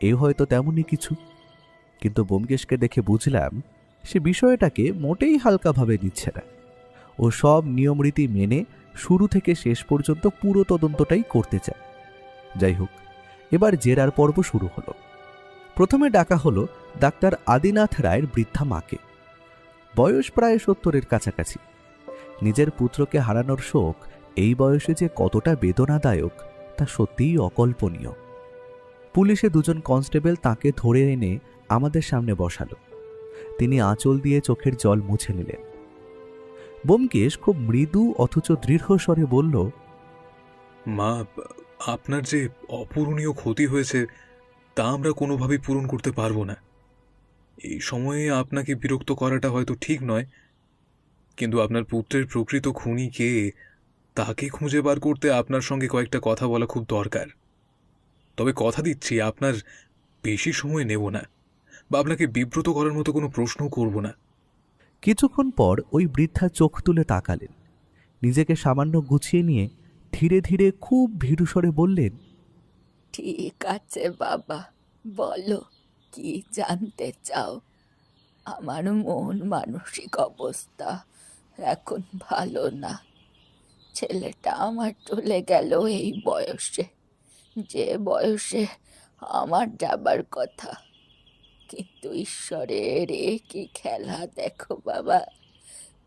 এ হয়তো তেমনই কিছু। কিন্তু ব্যোমকেশকে দেখে বুঝলাম সে বিষয়টাকে মোটেই হালকাভাবে নিচ্ছে না। ও সব নিয়মরীতি মেনে শুরু থেকে শেষ পর্যন্ত পুরো তদন্তটাই করতে চায়। যাই হোক, এবার জেরার পর্ব শুরু হলো। প্রথমে ডাকা হলো ডাক্তার আদিনাথ রায়ের বৃদ্ধা মাকে। বয়স প্রায় 70-এর কাছাকাছি। নিজের পুত্রকে হারানোর শোক এই বয়সে যে কতটা বেদনাদায়ক তা সত্যিই অকল্পনীয়। পুলিশে 2 জন কনস্টেবল তাকে ধরে এনে আমাদের সামনে বসালো। তিনি আঁচল দিয়ে চোখের জল মুছে নিলেন। ব্যোমকেশ খুব মৃদু অথচ দৃঢ় স্বরে বলল, মা, আপনার যে অপূরণীয় ক্ষতি হয়েছে তা আমরা কোনোভাবেই পূরণ করতে পারবো না। এই সময়ে আপনাকে বিরক্ত করাটা হয়তো ঠিক নয়, কিন্তু আপনার পুত্রের প্রকৃত খুনি কে তাকে খুঁজে বার করতে আপনার সঙ্গে কয়েকটা কথা বলা খুব দরকার। তবে কথা দিচ্ছি, আপনার বেশি সময় নেব না, বা আপনাকে বিব্রত করার মতো কোনো প্রশ্ন করব না। কিছুক্ষণ পর ওই বৃদ্ধা চোখ তুলে তাকালেন, নিজেকে সামান্য গুছিয়ে নিয়ে ধীরে ধীরে খুব ভীরুস্বরে বললেন, ঠিক আছে বাবা, বলো কি জানতে চাও? আমার মন মানসিক অবস্থা এখন ভালো না। ছেলেটা আমার চলে গেল এই বয়সে, যে বয়সে আমার যাবার কথা। কিন্তু ঈশ্বরের কি খেলা দেখো বাবা,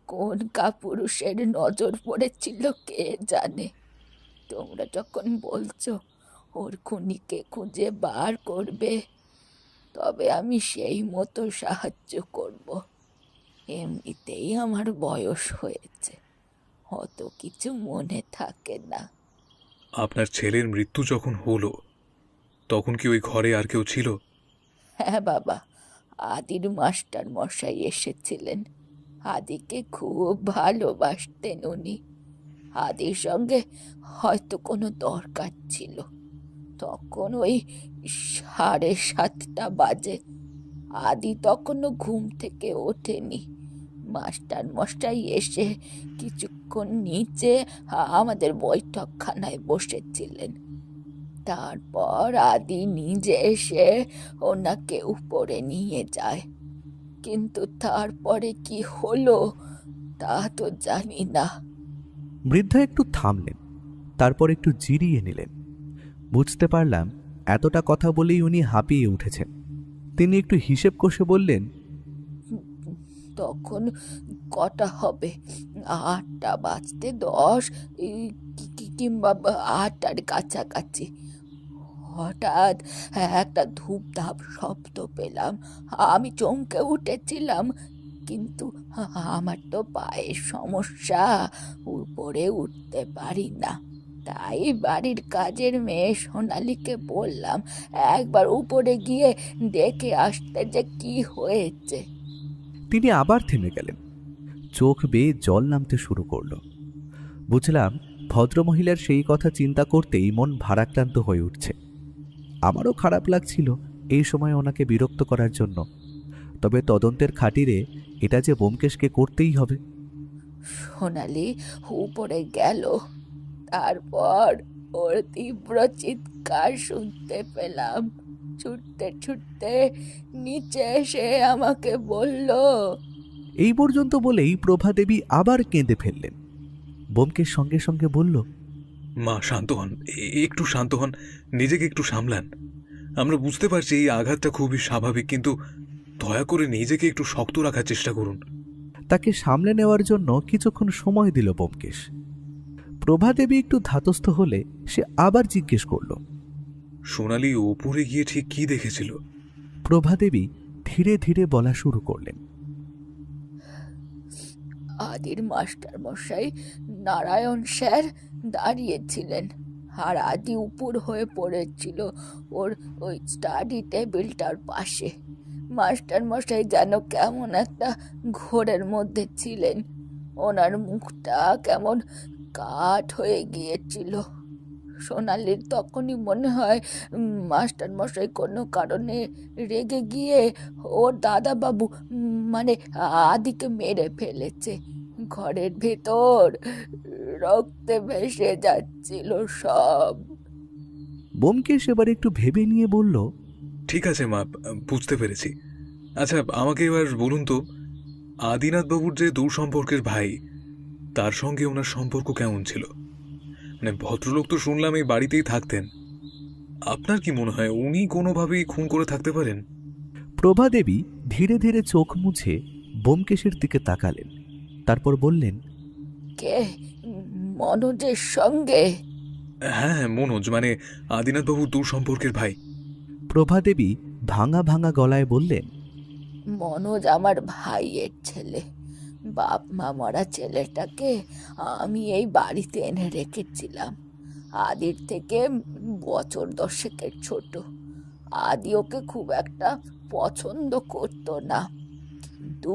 কোন কাপুরুষের নজর পড়েছিল কে জানে। তোমরা যখন বলছো ওর খুনিকে খুঁজে বার করবে, তবে আমি সেই মতো সাহায্য করব। এমনিতেই আমার বয়স হয়েছে, অত কিছু মনে থাকে না। আপনার ছেলের মৃত্যু যখন হলো, তখন কি ওই ঘরে আর কেউ ছিল? হ্যাঁ বাবা, আদির মাস্টার মশাই এসেছিলেন। আদিকে খুব ভালোবাসতেন উনি। আদির সঙ্গে হয়তো কোনো দরকার ছিল। তখন ওই 7:30 বাজে। আদি তখনও ঘুম থেকে ওঠেনি। মাস্টার মশাই এসে কিছুক্ষণ নিচে আমাদের বৈঠকখানায় বসেছিলেন। তারপর আদি নিজে এসে ওনাকে উপরে নিয়ে যায়। কিন্তু তারপরে কি হলো তা তো জানি না। বৃদ্ধা একটু থামলেন, তারপর একটু জিরিয়ে নিলেন। বুঝতে পারলাম এতটা কথা বলেই উনি হাঁপিয়ে উঠেছেন। তিনি একটু হিসেব কষে বললেন, তখন কটা হবে? 8টা বাজতে 10 কিংবা 8টার কাছাকাছি। হঠাৎ একটা ধূপধাপ শব্দ পেলাম। আমি চমকে উঠেছিলাম, কিন্তু আমার তো পায়ের সমস্যা, উপরে উঠতে পারি না। তাই বাড়ির কাজের মেয়ে সোনালীকে বললাম একবার উপরে গিয়ে দেখে আসতে যে কি হয়েছে। তিনি আবার থেমে গেলেন। চোখ বেয়ে জল নামতে শুরু করলো। বুঝলাম ভদ্রমহিলার সেই কথা চিন্তা করতেই মন ভারাক্রান্ত হয়ে উঠছে। আমারও খারাপ লাগছিল এই সময় ওনাকে বিরক্ত করার জন্য, তবে তদন্তের খাতিরে এটা যে ব্যোমকেশকে করতেই হবে। সোনালি উপরে গেল, তারপর ওর তীব্র চিৎকার শুনতে পেলাম। ছুটতে ছুটতে নিচে এসে আমাকে বলল। এই পর্যন্ত বলেই প্রভাদেবী আবার কেঁদে ফেললেন। ব্যোমকেশ সঙ্গে সঙ্গে বলল, মা, শান্ত হন, একটু শান্ত হন, নিজেকে একটু সামলান। আমরা বুঝতে পারছি এই আঘাতটা খুবই স্বাভাবিক, কিন্তু দয়া করে নিজেকে একটু শক্ত রাখার চেষ্টা করুন। তাকে সামলে নেওয়ার জন্য কিছুক্ষণ সময় দিল ব্যোমকেশ। প্রভাদেবী একটু ধাতস্থ হলে সে আবার জিজ্ঞেস করল, সোনালি ওপরে গিয়ে ঠিক কি দেখেছিল? প্রভাদেবী ধীরে ধীরে বলা শুরু করলেন, আদির মাস্টার মশাই নারায়ণ স্যার দাঁড়িয়েছিলেন, আর আদি উপর হয়ে পড়েছিল ওর ওই স্টাডি টেবিলটার পাশে। মাস্টার মশাই যেন কেমন একটা ঘোরের মধ্যে ছিলেন। ওনার মুখটা কেমন কাঠ হয়ে গিয়েছিল। সোনালির তখনই মনে হয় মাস্টার মশাই কোনো কারণে রেগে গিয়ে ওর দাদাবাবু মানে আদিকে মেরে ফেলেছে। ঘরের ভেতর রক্তে ভেসে যাচ্ছিল সব। ব্যোমকেশ এবার একটু ভেবে নিয়ে বলল, ঠিক আছে মা, বুঝতে পেরেছি। আচ্ছা, আমাকে এবার বলুন তো, আদিনাথবাবুর যে দূর সম্পর্কের ভাই, তার সঙ্গে ওনার সম্পর্ক কেমন ছিল? মানে ভদ্রলোক তো শুনলাম এই বাড়িতেই থাকতেন। আপনার কি মনে হয় উনি কোনোভাবেই খুন করে থাকতে পারেন? প্রভাদেবী ধীরে ধীরে চোখ মুছে ব্যোমকেশের দিকে তাকালেন, তারপর বললেন, কে? মনোজের সঙ্গে? হ্যাঁ, মনোজ, মানে আদিনাথবাবুর দূর সম্পর্কের ভাই। প্রভাদেবী ভাঙা ভাঙা গলায় বললেন, মনোজ আমার ভাইয়ের ছেলে। বাপ মা মরা ছেলেটাকে আমি এই বাড়িতে এনে রেখেছিলাম। আদির থেকে বছর 10-এর ছোট। আদি ওকে খুব একটা পছন্দ করতো না। কিন্তু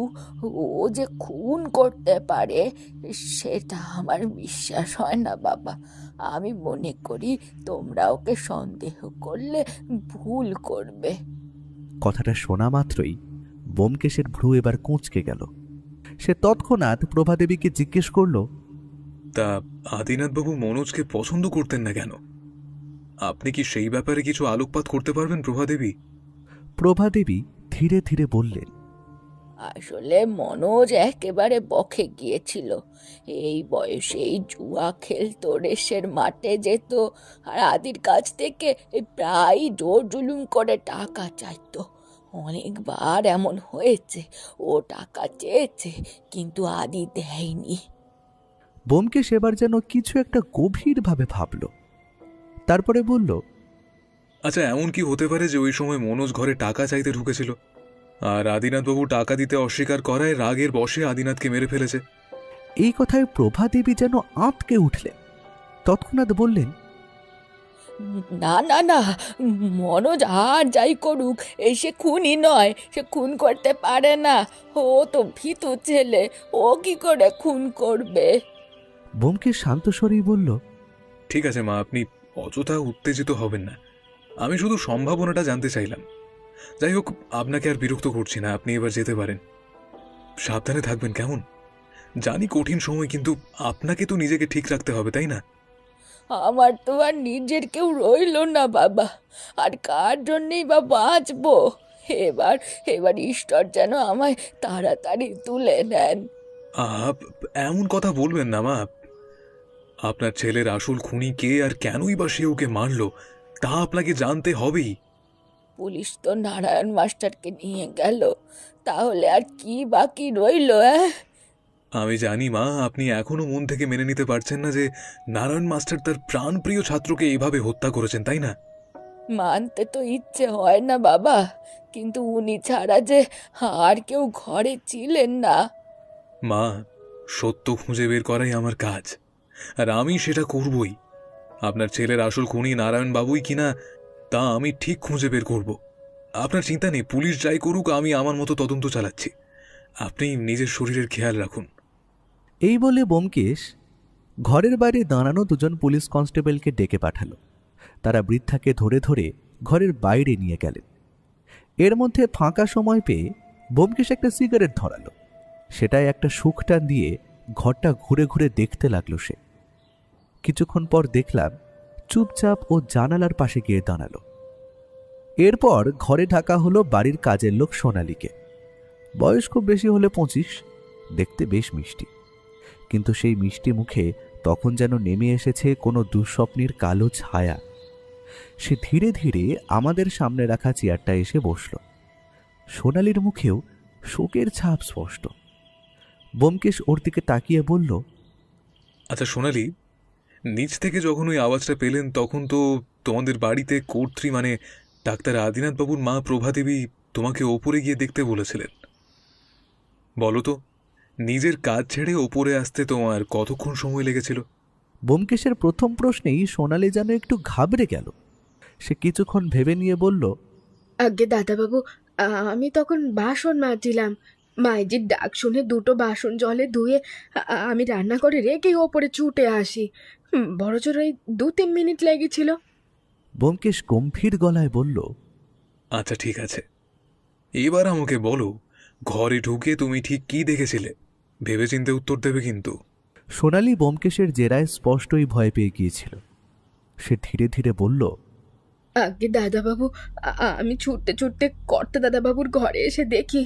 ও যে খুন করতে পারে সেটা আমার বিশ্বাস হয় না বাবা। আমি মনে করি তোমরা ওকে সন্দেহ করলে ভুল করবে। কথাটা শোনা মাত্রই ব্যোমকেশের ভ্রু এবার কুঁচকে গেল। সে তৎক্ষণাৎ প্রভাদেবীকে জিজ্ঞেস করল, তা আদিনাথবাবু মনোজকে পছন্দ করতেন না কেন? আপনি কি সেই ব্যাপারে কিছু আলোকপাত করতে পারবেন প্রভাদেবী? প্রভাদেবী ধীরে ধীরে বললেন, আসলে মনোজ একেবারে বকে গিয়েছিল। এই বয়সেই জুয়া খেলতো, রেসের মাঠে যেত, আর আদির কাছ থেকে প্রায় জোর জুলুম করে টাকা চাইতো। অনেকবার এমন হয়েছে ও টাকা চেয়েছে কিন্তু আদি দেয়নি। ব্যোমকেশ এবার যেন কিছু একটা গভীরভাবে ভাবল। তারপরে বলল, আচ্ছা, এমন কি হতে পারে যে ওই সময় মনোজ ঘরে টাকা চাইতে ঢুকেছিল, আর আদিনাথবাবু টাকা দিতে অস্বীকার করায় রাগের বশে আদিনাথকে মেরে ফেলেছে? এই কথায় প্রভাদেবী যেন আঁতকে উঠলেন। তৎক্ষণাৎ বললেন, না না না, মনোজ আর যাই করুক সে খুনই নয়, সে খুন করতে পারে না। ও তো ভীতু ছেলে, ও কি করে খুন করবে? ব্যোমকেশ শান্ত স্বরেই বলল, ঠিক আছে মা, আপনি অযথা উত্তেজিত হবেন না। আমি শুধু সম্ভাবনাটা জানতে চাইলাম। যাই হোক, আপনাকে আর বিরক্ত করছি না, আপনি এবার যেতে পারেন। সাবধানে থাকবেন, কেমন? জানি কঠিন সময়, কিন্তু আপনাকে তো নিজেকে ঠিক রাখতে হবে, তাই না? আমার তো আর নিজের কেউ রইল না বাবা, আর কার জন্যেই বা বাঁচবো? এবার এবার ঈশ্বর যেন আমায় তাড়াতাড়ি তুলে নেন। আপ এমন কথা বলবেন না মা। আপনার ছেলের আসল খুনি কে আর কেনই বা সে ওকে মারল, তা আপনাকে জানতে হবেই। পুলিশ তো নারায়ণ মাস্টারকে নিয়ে গেল, তাহলে আর কি বাকি রইল? আমি জানি মা, আপনি এখনো মন থেকে মেনে নিতে পারছেন না যে নারায়ণ মাস্টার তার প্রাণপ্রিয় ছাত্রকে এভাবে হত্যা করেছেন, তাই না? মানতে তো ইচ্ছে হয় না বাবা, কিন্তু উনি ছাড়া যে আর কেউ ঘরে ছিলেন না। মা, সত্য খুঁজে বের করাই আমার কাজ, আর আমি সেটা করবই। আপনার ছেলের আসল খুনি নারায়ণ বাবুই কিনা তা আমি ঠিক খুঁজে বের করব। আপনার চিন্তা নেই, পুলিশ যাই করুক, আমি আমার মতো তদন্ত চালাচ্ছি। আপনি নিজের শরীরের খেয়াল রাখুন। এই বলে ব্যোমকেশ ঘরের বাইরে দাঁড়ানো দুজন পুলিশ কনস্টেবলকে ডেকে পাঠালো। তারা বৃদ্ধাকে ধরে ধরে ঘরের বাইরে নিয়ে গেলেন। এর মধ্যে ফাঁকা সময় পেয়ে ব্যোমকেশ একটা সিগারেট ধরালো। সেটাই একটা সুখটান দিয়ে ঘরটা ঘুরে ঘুরে দেখতে লাগলো সে। কিছুক্ষণ পর দেখলাম চুপচাপ ও জানালার পাশে গিয়ে দাঁড়ালো। এরপর ঘরে ঢাকা হলো বাড়ির কাজের লোক সোনালীকে। বয়স খুব বেশি হলে 25, দেখতে বেশ মিষ্টি। কিন্তু সেই মিষ্টি মুখে তখন যেন নেমে এসেছে কোনো দুঃস্বপ্নের কালো ছায়া। সে ধীরে ধীরে আমাদের সামনে রাখা চেয়ারটা এসে বসল। সোনালীর মুখেও শোকের ছাপ স্পষ্ট। ব্যোমকেশ ওর দিকে তাকিয়ে বলল, আচ্ছা সোনালি, নিচ থেকে যখন ওই আওয়াজটা পেলেন তখন তো তোমাদের বাড়িতে কর্ত্রী মানে ডাক্তার আদিনাথ বাবুর মা প্রভাদেবী তোমাকে ওপরে গিয়ে দেখতে বলেছিলেন। বলো তো, নিজের কাজ ছেড়ে ওপরে আসতে তোমার কতক্ষণ সময় লেগেছিল? ব্যোমকেশের প্রথম প্রশ্নেই সোনালী যেন একটু ঘাবড়ে গেল। সে কিছুক্ষণ ভেবে নিয়ে বলল, আগে দাদাবাবু, আমি তখন বাসন মাজছিলাম। মাইজির ডাক শুনে দুটো বাসন জলে ধুয়ে আমি রান্না করে রেখে ওপরে ছুটে আসি। বড়জোর ওই 2-3 মিনিট লেগেছিল। ব্যোমকেশ গম্ভীর গলায় বলল, আচ্ছা ঠিক আছে, এবার আমাকে বলো, ঘরে ঢুকে তুমি ঠিক কি দেখেছিলে? ভেবেচিন্তে উত্তর দেবে কিন্তু। সোনালী ব্যোমকেশের জেরায় স্পষ্টই ভয় পেয়ে গিয়েছিল। সে ধীরে ধীরে বলল, আগে দাদাবাবু, আমি ছুটতে ছুটতে কর্তা দাদাবাবুর ঘরে এসে দেখি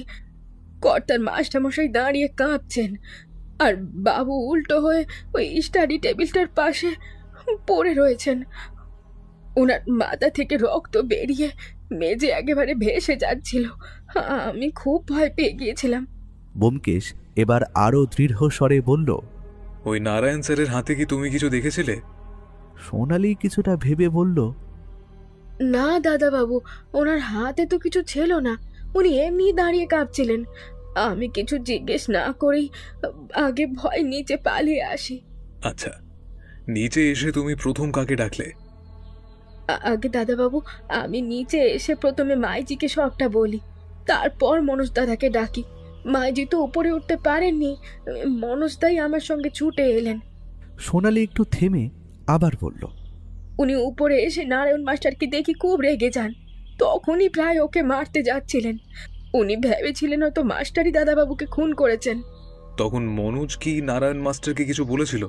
কর্তার মাস্টারমশাই দাঁড়িয়ে কাঁপছেন, আর বাবু উল্টো হয়ে ওই স্টাডি টেবিলটার পাশে পড়ে রয়েছেন। ওনার মাথা থেকে রক্ত বেরিয়ে মেঝে একেবারে ভেসে যাচ্ছিল। আমি খুব ভয় পেয়ে গিয়েছিলাম। ব্যোমকেশ এবার আরও দৃঢ় স্বরে বলল, ওই নারায়ণ স্যারের হাতে কি তুমি কিছু দেখেছিলে? সোনালী কিছুটা ভেবে বলল, না দাদাবাবু, ওনার হাতে তো কিছু ছিল না, উনি এমনি দাঁড়িয়ে কাঁপছিলেন। আমি কিছু জিজ্ঞেস না করেই আগে ভয় নিচে পালিয়ে আসি। আচ্ছা, নিচে এসে তুমি প্রথম কাকে ডাকলে? আগে দাদাবাবু, আমি নিচে এসে প্রথমে মাইজিকে সবটা বলি, তারপর মনোজ দাদাকে ডাকি। মাইজি তো উপরে উঠতে পারেননি, মনোজদাই আমার সঙ্গে ছুটে এলেন। সোনালি একটু থেমে আবার বলল, উনি উপরে এসে নারায়ণ মাস্টারকে দেখি খুব রেগে যান। তখনই প্রায় ওকে মারতে যাচ্ছিলেন। উনি ভেবেছিলেন হয়তো মাস্টারই দাদাবাবুকে খুন করেছেন। তখন মনোজ কি নারায়ণ মাস্টারকে কিছু বলেছিল?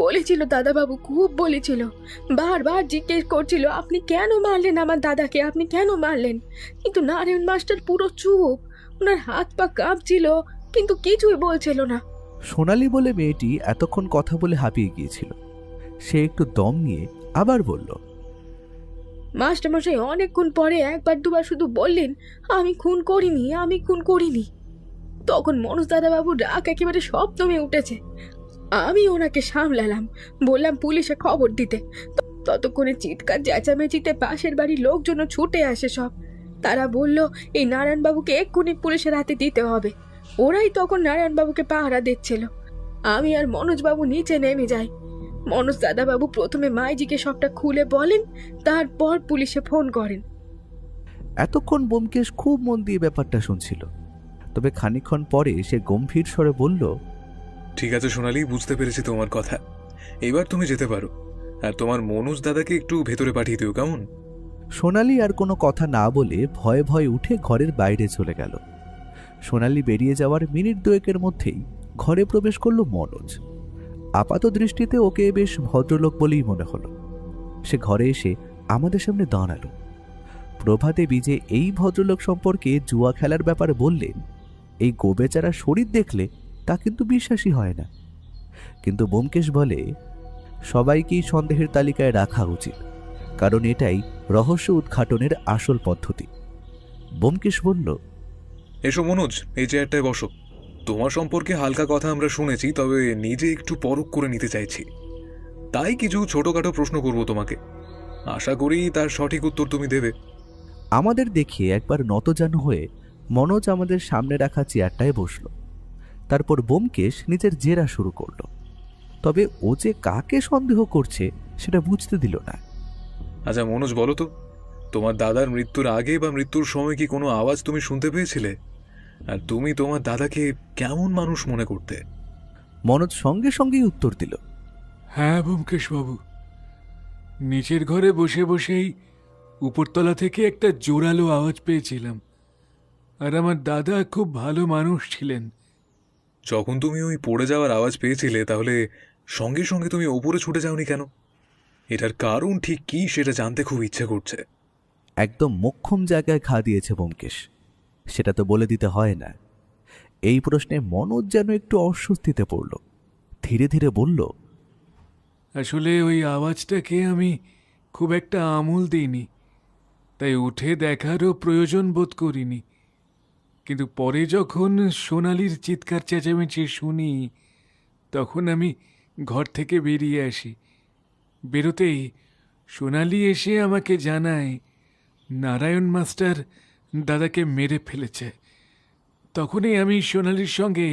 বলেছিল দাদাবাবু, খুব বলেছিল, বারবার জিজ্ঞেস করছিল আপনি কেন মারলেন আমার দাদাকে, আপনি কেন মারলেন। কিন্তু নারায়ণ মাস্টার পুরো চুপ, ওনার হাত পা কাঁপছিল কিন্তু কিছুই বলছিল না। সোনালি বলে মেয়েটি এতক্ষণ কথা বলে হাঁপিয়ে গিয়েছিল। সে একটু দম নিয়ে আবার বলল, মাস্টারমশাই অনেকক্ষণ পরে একবার দুবার শুধু বললেন আমি খুন করিনি, আমি খুন করিনি। তখন মনোজ দাদাবাবুর রাগ একেবারে সপ্তমে উঠেছে। আমি ওনাকে সামলালাম, বললাম পুলিশে খবর দিতে। ততক্ষণে চিৎকার চেঁচামেচিতে পাশের বাড়ির লোকজন ছুটে আসে সব। তারা বলল এই নারায়ণবাবুকে এক্ষুনি পুলিশের হাতে দিতে হবে। ওরাই তখন নারায়ণবাবুকে পাহারা দিচ্ছিল। আমি আর মনোজবাবু নিচে নেমে যাই। মনোজ দাদাবাবু প্রথমে মাইজিকে সবটা খুলে বলেন, তারপর পুলিশে ফোন করেন। এতক্ষণ ব্যোমকেশ খুব মন দিয়ে ব্যাপারটা শুনছিল। তবে খানিকক্ষণ পরে সে গম্ভীর স্বরে বলল, ঠিক আছে সোনালি, বুঝতে পেরেছি তোমার কথা। এবার তুমি যেতে পারো, আর তোমার মনোজ দাদাকে একটু ভেতরে পাঠিয়ে দিও, কেমন? সোনালি আর কোনো কথা না বলে ভয়ে ভয়ে উঠে ঘরের বাইরে চলে গেল। সোনালি বেরিয়ে যাওয়ার মিনিট দুয়েকের মধ্যেই ঘরে প্রবেশ করল মনোজ। আপাত দৃষ্টিতে ওকে বেশ ভদ্রলোক বলেই মনে হলো। সে ঘরে এসে আমাদের সামনে দাঁড়ালো। প্রভাদেবী যে এই ভদ্রলোক সম্পর্কে জুয়া খেলার ব্যাপারে বললেন, এই গোবেচারা শরীর দেখলে তা কিন্তু বিশ্বাসই হয় না। কিন্তু ব্যোমকেশ বলে সবাইকেই সন্দেহের তালিকায় রাখা উচিত, কারণ এটাই রহস্য উদ্ঘাটনের আসল পদ্ধতি। ব্যোমকেশ বলল, এসো মনোজ, এই চেয়ারটায় বসো। তোমার সম্পর্কে হালকা কথা আমরা শুনেছি, তবে নিজে একটু পরখ করে নিতে চাইছি। তাই কিছু ছোটখাটো প্রশ্ন করব তোমাকে। আশা করি তার সঠিক উত্তর তুমি দেবে। আমাদের দেখে একবার নতজানু হয়ে মনোজ আমাদের সামনে রাখা চেয়ারটায় বসল। তারপর ব্যোমকেশ নিজের জেরা শুরু করল। তবে ও যে কাকে সন্দেহ করছে সেটা বুঝতে দিল না। আচ্ছা মনোজ, বলো তো, তোমার দাদার মৃত্যুর আগে বা মৃত্যুর সময় কি কোনো আওয়াজ তুমি শুনতে পেয়েছিলে? আর তুমি তোমার দাদাকে কেমন মানুষ মনে করতে? মনোজ সঙ্গে সঙ্গেই উত্তর দিল, হ্যাঁ ব্যোমকেশবাবু, নিচের ঘরে বসে বসেই উপরতলা থেকে একটা জোরালো আওয়াজ পেয়েছিলাম। আর আমার দাদা খুব ভালো মানুষ ছিলেন। যখন তুমি ওই পড়ে যাওয়ার আওয়াজ পেয়েছিলে, তাহলে সঙ্গে সঙ্গে তুমি ওপরে ছুটে যাওনি কেন? এটার কারণ ঠিক কি সেটা জানতে খুব ইচ্ছে করছে। একদম মোক্ষম জায়গায় ঘা দিয়েছে ব্যোমকেশ, সেটা তো বলে দিতে হয় না। এই প্রশ্নে মনোজ যেন একটু অস্বস্তিতে পড়ল। ধীরে ধীরে বলল, আসলে ওই আওয়াজটাকে আমি খুব একটা আমল দিইনি, তাই উঠে দেখারও প্রয়োজন বোধ করিনি। কিন্তু পরে যখন সোনালির চিৎকার চেঁচামেচি শুনি, তখন আমি ঘর থেকে বেরিয়ে আসি। বেরোতেই সোনালি এসে আমাকে জানায় নারায়ণ মাস্টার দাদাকে মেরে ফেলেছে। তখনই আমি সোনালির সঙ্গে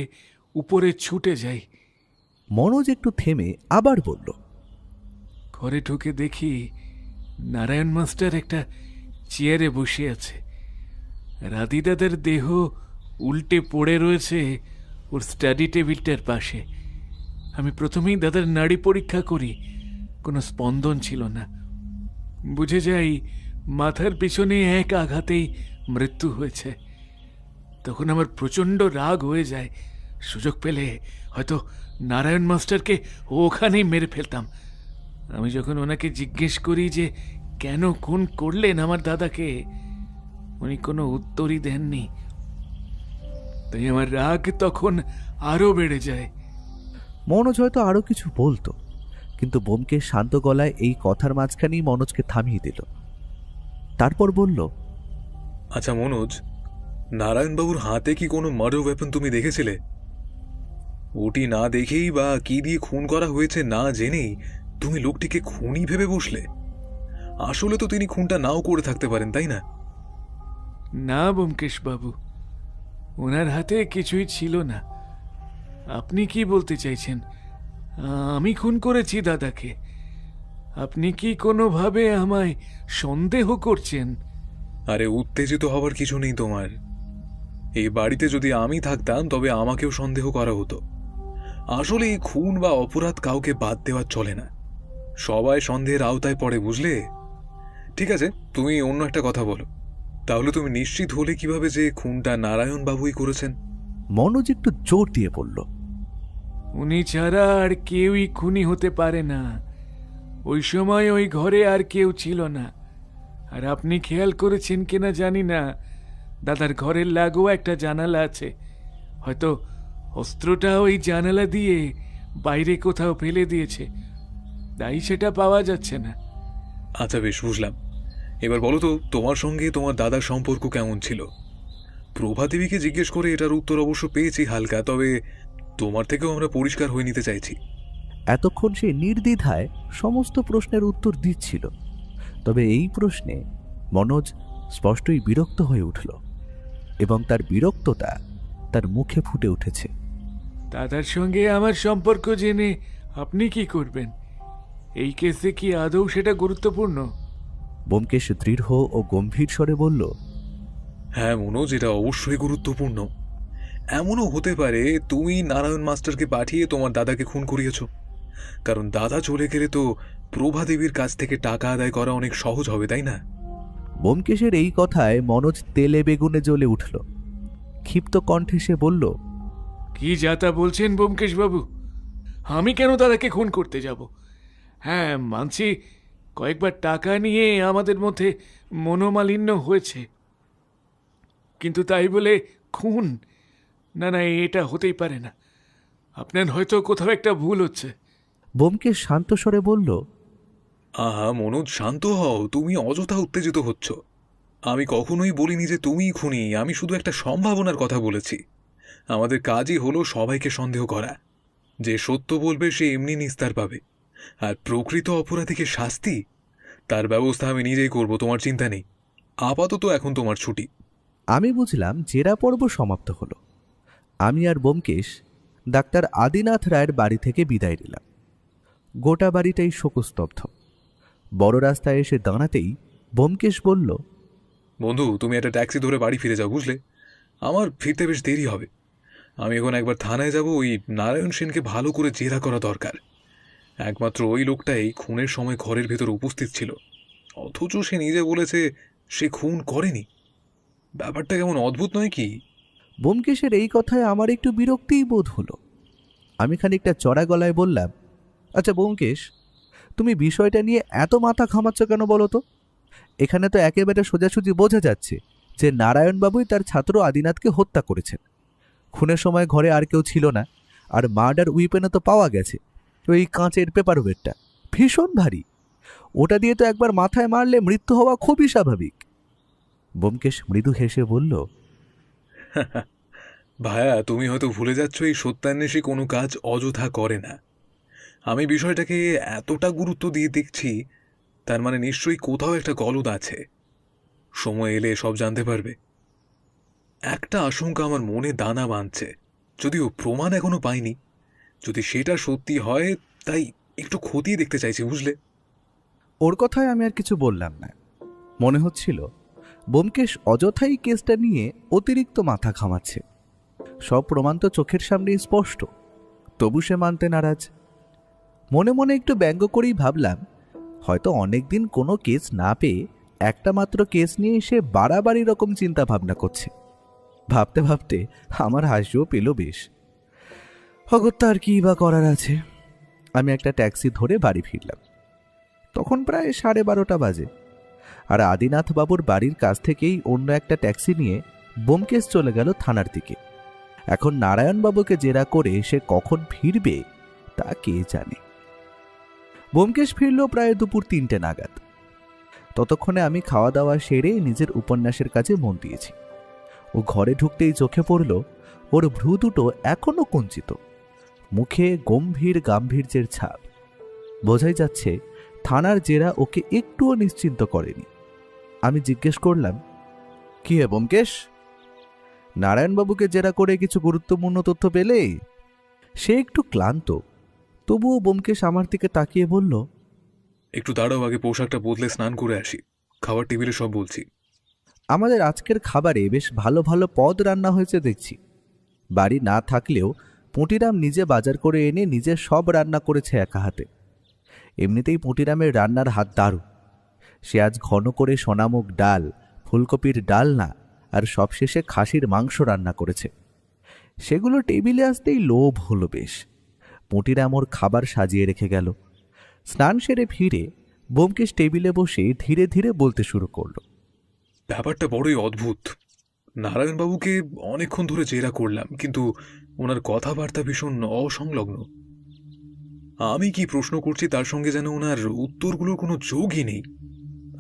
উপরে ছুটে যাই। মনোজ একটু থেমে আবার বলল, ঘরে ঢুকে দেখি নারায়ণ মাস্টার একটা চেয়ারে বসে আছে। রাধি দাদার দেহ উল্টে পড়ে রয়েছে ওর স্টাডি টেবিলটার পাশে। আমি প্রথমেই দাদার নাড়ি পরীক্ষা করি, কোনো স্পন্দন ছিল না। বুঝে যাই মাথার পিছনে এক আঘাতেই মৃত্যু হয়েছে। তখন আমার প্রচণ্ড রাগ হয়ে যায়। সুযোগ পেলে হয়তো নারায়ণ মাস্টারকে ওখানেই মেরে ফেলতাম। আমি যখন ওনাকে জিজ্ঞেস করি যে কেন খুন করলেন আমার দাদাকে, উনি কোনো উত্তরই দেননি। তাই আমার রাগ তখন আরো বেড়ে যায়। মনোজ হয়তো আরো কিছু বলতো, কিন্তু ব্যোমকেশ শান্ত গলায় এই কথার মাঝখানেই মনোজকে থামিয়ে দিল। তারপর বলল, আচ্ছা মনোজ, নারায়ণবাবুর হাতে কি কোনো মার্ডার ওয়েপন তুমি দেখেছিলে? ওটি না দেখেই বা কি দিয়ে খুন করা হয়েছে না জেনেই তুমি লোকটিকে খুনি ভেবে বসলে? আসলে তো তিনি খুনটা নাও করে থাকতে পারেন, তাই না? না ব্যোমকেশ বাবু, ওনার হাতে কিছুই ছিল না। আপনি কি বলতে চাইছেন আমি খুন করেছি দাদাকে? আপনি কি কোনোভাবে আমায় সন্দেহ করছেন? আরে উত্তেজিত হবার কিছু নেই তোমার। এই বাড়িতে যদি আমি থাকতাম তবে আমাকেও সন্দেহ করা হতো। আসলে এই খুন বা অপরাধ কাউকে বাদ দেওয়া চলে না, সবাই সন্দেহের আওতায় পড়ে, বুঝলে? ঠিক আছে, তুমি অন্য একটা কথা বলো। তাহলে তুমি নিশ্চিত হলে কিভাবে যে খুনটা নারায়ণ বাবুই করেছেন? মনোজ একটু জোর দিয়ে বলল, উনি ছাড়া আর কেউই খুনি হতে পারে না। ওই সময় ওই ঘরে আর কেউ ছিল না। আর আপনি খেয়াল করেছেন কিনা জানি না, দাদার ঘরের লাগোয়া একটা জানালা আছে। হয়তো অস্ত্রটা ওই জানালা দিয়ে বাইরে কোথাও ফেলে দিয়েছে, তাই সেটা পাওয়া যাচ্ছে না। আচ্ছা, বেশ, বুঝলাম। এবার বলো তো, তোমার সঙ্গে তোমার দাদার সম্পর্ক কেমন ছিল? প্রভাদেবীকে জিজ্ঞেস করে এটার উত্তর অবশ্য পেয়েছি হালকা, তবে তোমার থেকেও আমরা পরিষ্কার হয়ে নিতে চাইছি। এতক্ষণ সে নির্দ্বিধায় সমস্ত প্রশ্নের উত্তর দিচ্ছিল, তবে এই প্রশ্নে মনোজ স্পষ্টই বিরক্ত হয়ে উঠল এবং তার বিরক্ততা তার মুখে ফুটে উঠেছে। দাদার সঙ্গে আমার সম্পর্ক জেনে আপনি কি করবেন? এই কেসে কি আদৌ সেটা গুরুত্বপূর্ণ? ব্যোমকেশ দৃঢ় ও গম্ভীর স্বরে বলল, হ্যাঁ মনোজ, এটা অবশ্যই গুরুত্বপূর্ণ। এমনও হতে পারে তুমি নারায়ণ মাস্টারকে পাঠিয়ে তোমার দাদাকে খুন করিয়েছ, কারণ দাদা চলে গেলে তো প্রভাদেবীর কাছ থেকে টাকা আদায় করা অনেক সহজ হবে, তাই না? ব্যোমকেশের এই কথায় মনোজ তেলে বেগুনে জ্বলে উঠল। ক্ষিপ্ত কণ্ঠে সে বলল, কি যাতা বলছেন ব্যোমকেশ বাবু? আমি কেন দাদাকে খুন করতে যাব? হ্যাঁ, মানছি কয়েকবার টাকা নিয়ে আমাদের মধ্যে মনোমালিন্য হয়েছে, কিন্তু তাই বলে খুন? না না, এটা হতেই পারে না। আপনার হয়তো কোথাও একটা ভুল হচ্ছে। ব্যোমকেশ শান্ত স্বরে বলল, আহা মনোজ, শান্ত হও, তুমি অযথা উত্তেজিত হচ্ছ। আমি কখনোই বলিনি যে তুমিই খুনি, আমি শুধু একটা সম্ভাবনার কথা বলেছি। আমাদের কাজই হলো সবাইকে সন্দেহ করা। যে সত্য বলবে সে এমনি নিস্তার পাবে, আর প্রকৃত অপরাধীকে শাস্তি, তার ব্যবস্থা আমি নিজেই করব, তোমার চিন্তা নেই। আপাতত এখন তোমার ছুটি। আমি বুঝলাম জেরা পর্ব সমাপ্ত হলো। আমি আর ব্যোমকেশ ডাক্তার আদিনাথ রায়ের বাড়ি থেকে বিদায় নিলাম। গোটা বাড়িটাই শোকস্তব্ধ। বড় রাস্তায় এসে দাঁড়াতেই ব্যোমকেশ বলল, বন্ধু, তুমি একটা ট্যাক্সি ধরে বাড়ি ফিরে যাও, বুঝলে? আমার ফিরতে বেশ দেরি হবে। আমি এখন একবার থানায় যাব, ওই নারায়ণ সেনকে ভালো করে জেরা করা দরকার। একমাত্র ওই লোকটাই খুনের সময় ঘরের ভেতর উপস্থিত ছিল, অথচ সে নিজে বলেছে সে খুন করেনি। ব্যাপারটা কেমন অদ্ভুত নয় কি? ব্যোমকেশের এই কথায় আমার একটু বিরক্তিই বোধ হলো। আমি খানিকটা চড়া গলায় বললাম, আচ্ছা ব্যোমকেশ, তুমি বিষয়টা নিয়ে এত মাথা ঘামাচ্ছ কেন বলো তো? এখানে তো একেবারে সোজাসুজি বোঝা যাচ্ছে যে নারায়ণবাবুই তার ছাত্র আদিনাথকে হত্যা করেছেন। খুনের সময় ঘরে আর কেউ ছিল না, আর মার্ডার উইপেনও তো পাওয়া গেছে, ওই কাঁচের পেপার ওয়েটটা ভীষণ ভারী, ওটা দিয়ে তো একবার মাথায় মারলে মৃত্যু হওয়া খুবই স্বাভাবিক। ব্যোমকেশ মৃদু হেসে বলল, ভায়া, তুমি হয়তো ভুলে যাচ্ছ এই সত্যান্বেষী কোনো কাজ অযথা করে না। আমি বিষয়টাকে এতটা গুরুত্ব দিয়ে দেখছি, তার মানে নিশ্চয়ই কোথাও একটা গলদ আছে। সময় এলে সব জানতে পারবে। একটা আশঙ্কা আমার মনে দানা বাঁধছে, যদিও প্রমাণ এখনো পাইনি। যদি সেটা সত্যি হয়, তাই একটু খতিয়ে দেখতে চাইছি, বুঝলে? ওর কথায় আমি আর কিছু বললাম না। মনে হচ্ছিল ব্যোমকেশ অযথাই কেসটা নিয়ে অতিরিক্ত মাথা ঘামাচ্ছে। সব প্রমাণ তো চোখের সামনেই স্পষ্ট, তবু সে মানতে নারাজ। মনে মনে একটু ব্যঙ্গ করেই ভাবলাম, হয়তো অনেকদিন কোনো কেস না পেয়ে একটা মাত্র কেস নিয়ে সে বাড়াবাড়ি রকম চিন্তা ভাবনা করছে। ভাবতে ভাবতে আমার হাসিও পেল বেশ। অগত্যা আর কি বা করার আছে। আমি একটা ট্যাক্সি ধরে বাড়ি ফিরলাম। তখন প্রায় 12:30 বাজে, আর আদিনাথ বাবুর বাড়ির কাছ থেকেই অন্য একটা ট্যাক্সি নিয়ে ব্যোমকেশ চলে গেল থানার দিকে। এখন নারায়ণবাবুকে জেরা করে সে কখন ফিরবে তা কে জানে। ব্যোমকেশ ফিরল প্রায় দুপুর 3টে নাগাদ। ততক্ষণে আমি খাওয়া দাওয়া সেরে নিজের উপন্যাসের কাজে মন দিয়েছি। ও ঘরে ঢুকতেই চোখে পড়ল ওর ভ্রু দুটো এখনো কুঞ্চিত, মুখে গম্ভীর গাম্ভীর্যের ছাপ। বোঝাই যাচ্ছে থানার জেরা ওকে একটুও নিশ্চিন্ত করেনি। আমি জিজ্ঞেস করলাম, কি হে ব্যোমকেশ, নারায়ণবাবুকে জেরা করে কিছু গুরুত্বপূর্ণ তথ্য পেলে? সে একটু ক্লান্ত, তবুও ব্যোমকেশ আমার দিকে তাকিয়ে বলল, একটু দাঁড়াও, আগে পোশাকটা বদলে স্নান করে আসি, খাবার টেবিলে সব বলছি। আমাদের আজকের খাবারে বেশ ভালো ভালো পদ রান্না হয়েছে দেখছি। বাড়ি না থাকলেও পুঁটিরাম নিজে বাজার করে এনে নিজে সব রান্না করেছে একা হাতে। এমনিতেই পুঁটিরামের রান্নার হাত দারুণ। সে আজ ঘন করে সোনামুগ ডাল, ফুলকপির ডালনা আর সবশেষে খাসির মাংস রান্না করেছে। সেগুলো টেবিলে আসতেই লোভ হলো বেশ। পুঁটিরাম ওর খাবার সাজিয়ে রেখে গেল। স্নান সেরে ফিরে ব্যোমকেশ টেবিলে বসে ধীরে ধীরে বলতে শুরু করল। ব্যাপারটা বড়ই অদ্ভুত। নারায়ণবাবুকে অনেকক্ষণ ধরে জেরা করলাম, কিন্তু ওনার কথাবার্তা ভীষণ অসংলগ্ন। আমি কি প্রশ্ন করছি তার সঙ্গে যেন ওনার উত্তরগুলোর কোনো যোগই নেই।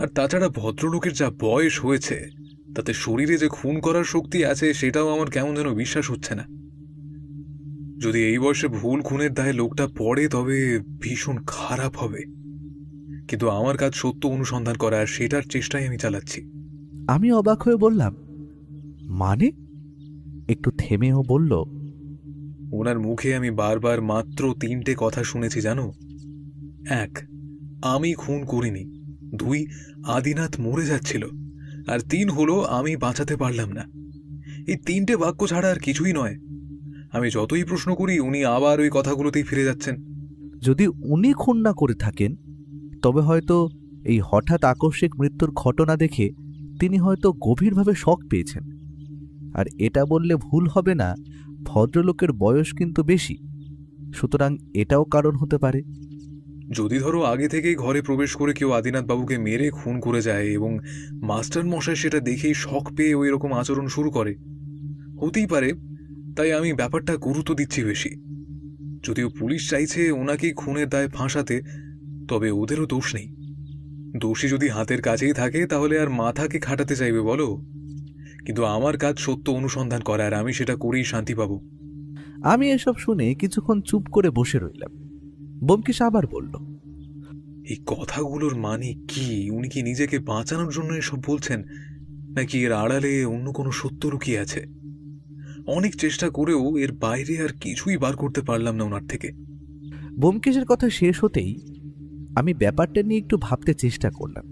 আর তাছাড়া ভদ্রলোকের যা বয়স হয়েছে, তাতে শরীরে যে খুন করার শক্তি আছে সেটাও আমার কেমন যেন বিশ্বাস হচ্ছে না। যদি এই বয়সে ভুল খুনের দায়ে লোকটা পড়ে তবে ভীষণ খারাপ হবে। কিন্তু আমার কাজ সত্য অনুসন্ধান করা, আর সেটার চেষ্টাই আমি চালাচ্ছি। আমি অবাক হয়ে বললাম, মানে? একটু থেমেও বলল, ওনার মুখে আমি বারবার মাত্র 3টে কথা শুনেছি জানো। 1, আমি খুন করিনি। 2, আদিনাথ মরে যাচ্ছিল। আর 3 হলো আমি বাঁচাতে পারলাম না। এই 3টে বাক্য ছাড়া আর কিছুই নয়। আমি যতই প্রশ্ন করি উনি আবার ওই কথাগুলোতেই ফিরে যাচ্ছেন। যদি উনি খুন না করে থাকেন তবে হয়তো এই হঠাৎ আকস্মিক মৃত্যুর ঘটনা দেখে তিনি হয়তো গভীরভাবে শক পেয়েছেন। আর এটা বললে ভুল হবে না, ভদ্রলোকের বয়স কিন্তু বেশি, সুতরাং এটাও কারণ হতে পারে। যদি ধরো আগে থেকেই ঘরে প্রবেশ করে কেউ আদিনাথ বাবুকে মেরে খুন করে যায় এবং মাস্টার মশাই সেটা দেখেই শক পেয়ে ওই রকম আচরণ শুরু করে, হতেই পারে। তাই আমি ব্যাপারটা গুরুত্ব দিচ্ছি বেশি। যদিও পুলিশ চাইছে ওনাকেই খুনের দায় ফাঁসাতে, তবে ওদেরও দোষ নেই। দোষী যদি হাতের কাছেই থাকে তাহলে আর মাথাকে খাটাতে চাইবে বলো? কিন্তু আমার কাজ সত্য অনুসন্ধান করা, আর আমি সেটা করেই শান্তি পাবো। আমি এসব শুনে কিছুক্ষণ চুপ করে বসে রইলাম। ব্যোমকেশ আবার বলল, এই কথাগুলোর মানে কি? উনি কি নিজেকে বাঁচানোর জন্য এসব বলছেন, নাকি এর আড়ালে অন্য কোনো সত্য লুকিয়ে আছে? অনেক চেষ্টা করেও এর বাইরে আর কিছুই বার করতে পারলাম না ওনার থেকে। ব্যোমকেশের কথা শেষ হতেই আমি ব্যাপারটা নিয়ে একটু ভাবতে চেষ্টা করলাম,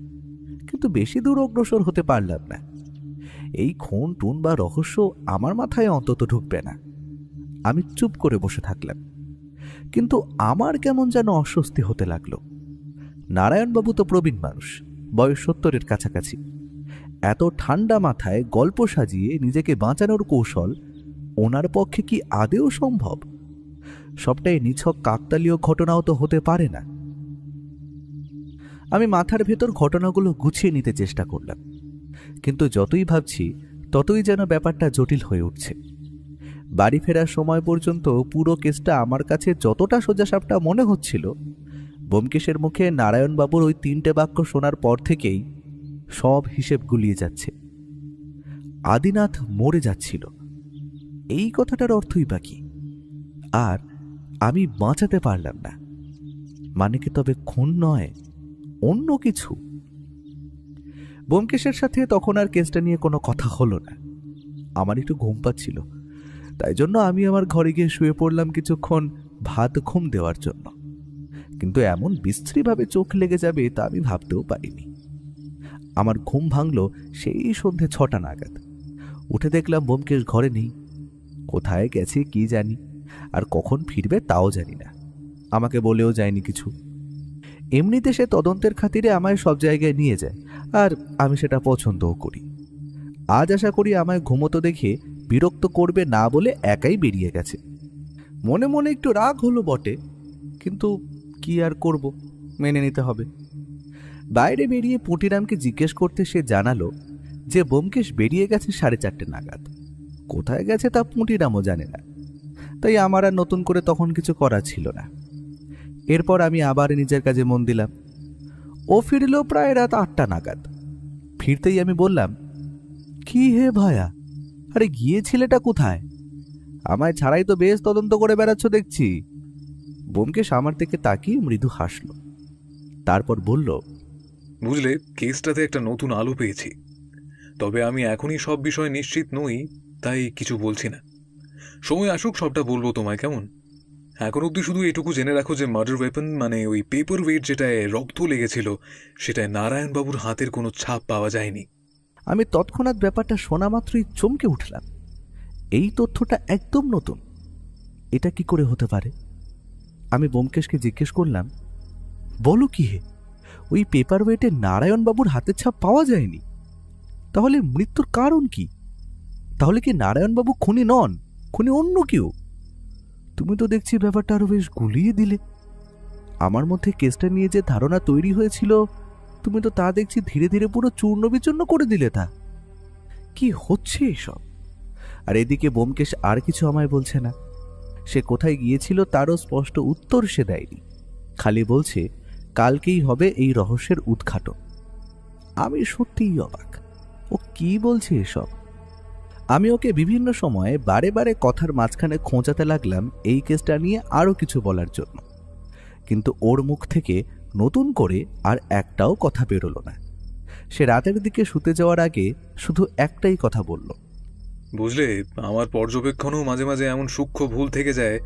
কিন্তু বেশি দূর অগ্রসর হতে পারলাম না। এই খুন টুন বা রহস্য আমার মাথায় অন্তত ঢুকবে না। আমি চুপ করে বসে থাকলাম, কিন্তু আমার কেমন যেন অস্বস্তি হতে লাগলো। নারায়ণবাবু তো প্রবীণ মানুষ, বয়স 70-এর কাছাকাছি। এত ঠান্ডা মাথায় গল্প সাজিয়ে নিজেকে বাঁচানোর কৌশল ওনার পক্ষে কি আদেও সম্ভব? সবটাই নিছক কাকতালীয় ঘটনাও তো হতে পারে না। আমি মাথার ভেতর ঘটনাগুলো গুছিয়ে নিতে চেষ্টা করলাম, কিন্তু যতই ভাবছি ততই যেন ব্যাপারটা জটিল হয়ে উঠছে। বাড়ি ফেরার সময় পর্যন্ত পুরো কেসটা আমার কাছে যতটা সোজাসাপটা মনে হচ্ছিল, ব্যোমকেশের মুখে নারায়ণবাবুর ওই 3টে বাক্য শোনার পর থেকেই সব হিসেব গুলিয়ে যাচ্ছে। আদিনাথ মরে যাচ্ছিল, এই কথাটার অর্থই বা কি? আর আমি বাঁচাতে পারলাম না, মানে কি তবে খুন নয়, অন্য কিছু? ব্যোমকেশের সাথে তখন আর কেসটা নিয়ে কোনো কথা হলো না। আমার একটু ঘুম পাচ্ছিল, তাই জন্য আমি আমার ঘরে গিয়ে শুয়ে পড়লাম কিছুক্ষণ ভাত ঘুম দেওয়ার জন্য। কিন্তু এমন বিশ্রীভাবে চোখ লেগে যাবে তা আমি ভাবতেও পারিনি। আমার ঘুম ভাঙল সেই সন্ধে 6টা নাগাদ। উঠে দেখলাম ব্যোমকেশ ঘরে নেই। কোথায় গেছে কি জানি, আর কখন ফিরবে তাও জানি না। আমাকে বলেও যায়নি কিছু। এমনিতে সে তদন্তের খাতিরে আমায় সব জায়গায় নিয়ে যায়, আর আমি সেটা পছন্দও করি। আজ আশা করি আমায় ঘুমোতে দেখে বিরক্ত করবে না বলে একাই বেরিয়ে গেছে। মনে মনে একটু রাগ হলো বটে, কিন্তু কি আর করব, মেনে নিতে হবে। বাইরে বেরিয়ে পুঁটিরামকে জিজ্ঞেস করতে সে জানালো যে ব্যোমকেশ বেরিয়ে গেছে 4:30 নাগাদ। কোথায় গেছে তা পুঁটিরামও জানে না, তাই আমার আর নতুন করে তখন কিছু করা ছিল না। এরপর আমি আবার নিজের কাজে মন দিলাম। ও ফিরল প্রায় রাত 8টা নাগাদ। ফিরতেই আমি বললাম, কি হে ভায়া, আরে গিয়েছিলেটা কোথায়? আমায় ছাড়াই তো বেশ তদন্ত করে বেড়াচ্ছ দেখছি। ব্যোমকেশ আমার দিকে তাকিয়ে মৃদু হাসল, তারপর বলল, বুঝলে, কেসটাতে একটা নতুন আলো পেয়েছি। তবে আমি এখনই সব বিষয়ে নিশ্চিত নই, তাই কিছু বলছি না। সময় আসুক সবটা বলবো তোমায়, কেমন? এখন অব্দি শুধু এটুকু জেনে রাখো যে মার্ডার ওয়েপন, মানে ওই পেপার ওয়েট যেটায় রক্ত লেগেছিল, সেটায় নারায়ণবাবুর হাতের কোনো ছাপ পাওয়া যায়নি। আমি তৎক্ষণাৎ ব্যাপারটা শোনা মাত্রই চমকে উঠলাম। এই তথ্যটা একদম নতুন। এটা কি করে হতে পারে? আমি ব্যোমকেশকে জিজ্ঞেস করলাম, বলো কি হে, ওই পেপার ওয়েটে নারায়ণবাবুর হাতের ছাপ পাওয়া যায়নি? তাহলে মৃত্যুর কারণ কি? তাহলে কি নারায়ণবাবু খুনি নন, খুনি অন্য কেউ? তুমি তো দেখছি ব্যাপারটা আরো বেশ গুলিয়ে দিলে। আমার মধ্যে কেসটা নিয়ে যে ধারণা তৈরি হয়েছিল, তুমি তো তা দেখছি ধীরে ধীরে পুরো চূর্ণ বিচূর্ণ করে দিলে। তা কি হচ্ছে এসব? আর এদিকে ব্যোমকেশ আর কিছু আমায় বলছে না। সে কোথায় গিয়েছিল তারও স্পষ্ট উত্তর সে দেয়নি, খালি বলছে কালকেই হবে এই রহস্যের উদ্ঘাটন। আমি সত্যিই অবাক, ও কি বলছে এসব। আমি ওকে বিভিন্ন সময়ে বারে বারে কথার মাঝখানে খোঁচাতে লাগলাম এই কেসটা নিয়ে আরও কিছু বলার জন্য, কিন্তু ওর মুখ থেকে নতুন করে আর একটাও কথা বেরোলো না। সে রাতের দিকে শুতে যাওয়ার আগে শুধু একটাই কথা বলল, বুঝলে, আমার পর্যবেক্ষণেও মাঝে মাঝে এমন সূক্ষ্ম ভুল থেকে যায়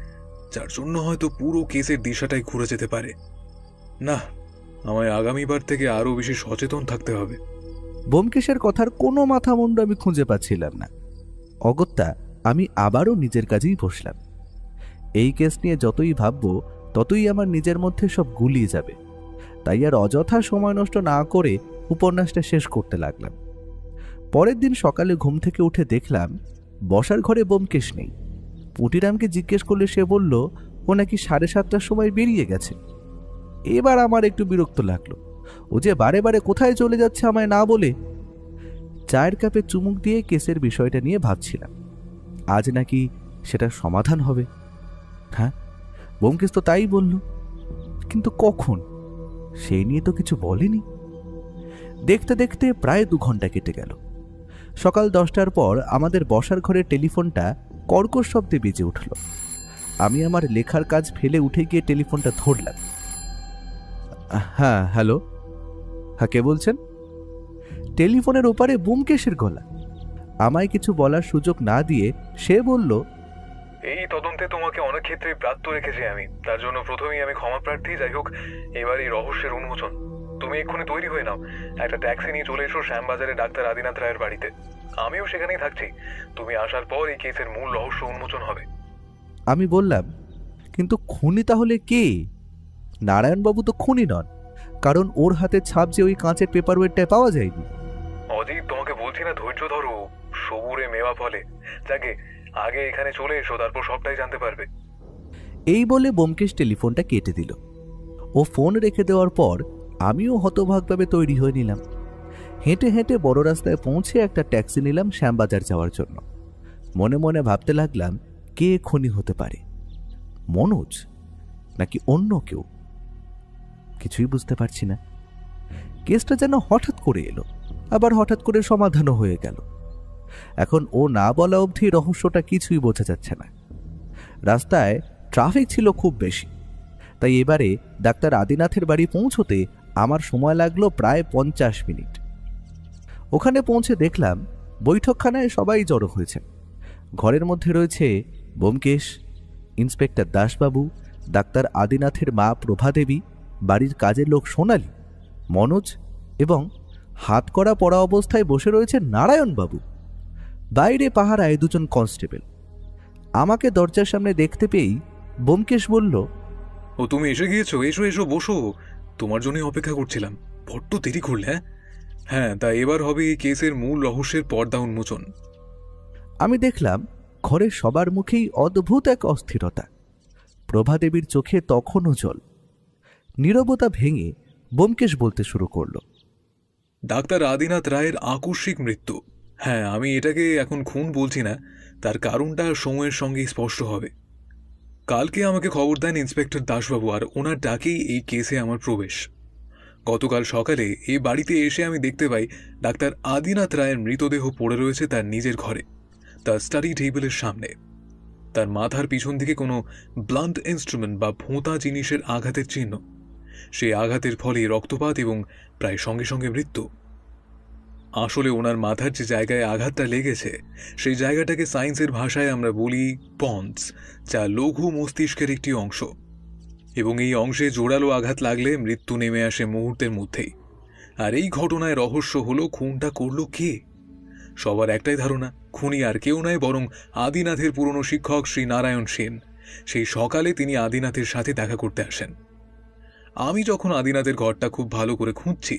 যার জন্য হয়তো পুরো কেসের দিশাটাই ঘুরে যেতে পারে। না, আমায় আগামীবার থেকে আরো বেশি সচেতন থাকতে হবে। ব্যোমকেশের কথার কোনো মাথা মুন্ডু আমি খুঁজে পাচ্ছিলাম না। অগত্যা আমি আবারও নিজের কাজেই বসলাম। এই কেস নিয়ে যতই ভাববো ততই আমার নিজের মধ্যে সব গুলিয়ে যাবে, তাই আর অযথা সময় নষ্ট না করে উপন্যাসটা শেষ করতে লাগলাম। পরের দিন সকালে ঘুম থেকে উঠে দেখলাম বসার ঘরে ব্যোমকেশ নেই। পুটিরামকে জিজ্ঞেস করলে সে বলল ও নাকি 7:30টার সময় বেরিয়ে গেছে। এবার আমার একটু বিরক্ত লাগলো, ও যে বারে বারে কোথায় চলে যাচ্ছে আমায় না বলে। চায়ের কাপে চুমুক দিয়ে কেসের বিষয়টা নিয়ে ভাবছিলাম, আজ নাকি সেটার সমাধান হবে। হ্যাঁ, ব্যোমকেশ তো তাই বলল, কিন্তু কখন সেই নিয়ে তো কিছু বলেনি। দেখতে দেখতে প্রায় 2 ঘন্টা কেটে গেল। সকাল 10টার পর আমাদের বসার ঘরের টেলিফোনটা কর্কশ শব্দে বেজে উঠল। আমি আমার লেখার কাজ ফেলে উঠে গিয়ে টেলিফোনটা ধরলাম। হ্যাঁ, হ্যালো। হ্যাঁ, কে বলছেন? টেলিফোনের ওপারে ব্যোমকেশের গলা। আমায় কিছু বলার সুযোগ না দিয়ে সে বলল, এই তদন্তে তোমাকে অনেক ক্ষেত্রে প্রাপ্ত রেখেছি আমি, তার জন্য প্রথমেই আমি ক্ষমা প্রার্থী। যাই হোক, এবার এই রহস্যের উন্মোচন। তুমি এক্ষুনি তৈরি হয়ে নাও, একটা ট্যাক্সি নিয়ে চলে এসো শ্যামবাজারে ডাক্তার আদিনাথ রায়ের বাড়িতে। আমিও সেখানেই থাকছি। তুমি আসার পর এই কেসের মূল রহস্য উন্মোচন হবে। আমি বললাম, কিন্তু খুনি তাহলে কে? নারায়ণবাবু তো খুনি নন, কারণ ওর হাতে ছাপ যে ওই কাঁচের পেপার ওয়েটটায় পাওয়া যায়নি। অজিত, তোমাকে বলছি না ধৈর্য ধরো, সবুরে মেওয়া ফলে। যাকে আগে এখানে চলে এসো, তারপর সবটাই জানতে পারবে। এই বলে ব্যোমকেশ টেলিফোনটা কেটে দিল। ও ফোন রেখে দেওয়ার পর আমিও হতভাগভাবে তৈরি হয়ে নিলাম। হেঁটে হেঁটে বড় রাস্তায় পৌঁছে একটা ট্যাক্সি নিলাম শ্যামবাজার যাওয়ার জন্য। মনে মনে ভাবতে লাগলাম, কে খুনি হতে পারে, মনোজ নাকি অন্য কেউ? কিছুই বুঝতে পারছি না। কেসটা যেন হঠাৎ করে এলো, আবার হঠাৎ করে সমাধানও হয়ে গেল। এখন ও না বলা অবধি রহস্যটা কিছুই বোঝা যাচ্ছে না। রাস্তায় ট্রাফিক ছিল খুব বেশি, তাই এবারে ডাক্তার আদিনাথের বাড়ি পৌঁছতে আমার সময় লাগলো প্রায় 50 মিনিট। ওখানে পৌঁছে দেখলাম বৈঠকখানায় সবাই জড়ো হয়েছে। ঘরের মধ্যে রয়েছে ব্যোমকেশ, ইন্সপেক্টর দাসবাবু, ডাক্তার আদিনাথের মা প্রভাদেবী, বাড়ির কাজের লোক সোনালী, মনোজ এবং হাত করা পড়া অবস্থায় বসে রয়েছে নারায়ণবাবু। বাইরে পাহারায় 2জন কনস্টেবল। আমাকে দরজার সামনে দেখতে পেয়েই ব্যোমকেশ বলল, ও, তুমি এসে গিয়েছো, এসো এসো বসো। তোমার জন্যই অপেক্ষা করছিলাম, বড্ড দেরি করলে। হ্যাঁ, তা এবার হবে এই কেসের মূল রহস্যের পর্দা উন্মোচন। আমি দেখলাম ঘরের সবার মুখেই অদ্ভুত এক অস্থিরতা। প্রভাদেবীর চোখে তখনও জল। নীরবতা ভেঙে ব্যোমকেশ বলতে শুরু করল, ডাক্তার আদিনাথ রায়ের আকস্মিক মৃত্যু। হ্যাঁ, আমি এটাকে এখন খুন বলছি না, তার কারণটা সময়ের সঙ্গেই স্পষ্ট হবে। কালকে আমাকে খবর দেন ইন্সপেক্টর দাসবাবু, আর ওনার ডাকেই এই কেসে আমার প্রবেশ। গতকাল সকালে এই বাড়িতে এসে আমি দেখতে পাই ডাক্তার আদিনাথ রায়ের মৃতদেহ পড়ে রয়েছে তার নিজের ঘরে, তার স্টাডি টেবিলের সামনে। তার মাথার পিছন দিকে কোনো ব্লান্ট ইনস্ট্রুমেন্ট বা ভোঁতা জিনিসের আঘাতের চিহ্ন। সেই আঘাতের ফলে রক্তপাত এবং প্রায় সঙ্গে সঙ্গে মৃত্যু। আসলে ওনার মাথার যে জায়গায় আঘাতটা লেগেছে সেই জায়গাটাকে সায়েন্সের ভাষায় আমরা বলি পন্স, যা লঘু মস্তিষ্কের একটি অংশ, এবং এই অংশে জোরালো আঘাত লাগলে মৃত্যু নেমে আসে মুহূর্তের মধ্যেই। আর এই ঘটনায় রহস্য হলো খুনটা করলো কে। সবার একটাই ধারণা, খুনি আর কেউ নয় বরং আদিনাথের পুরনো শিক্ষক শ্রী নারায়ণ সেন। সেই সকালে তিনি আদিনাথের সাথে দেখা করতে আসেন। আমি যখন আদিনাথের ঘরটা খুব ভালো করে খুঁজছি,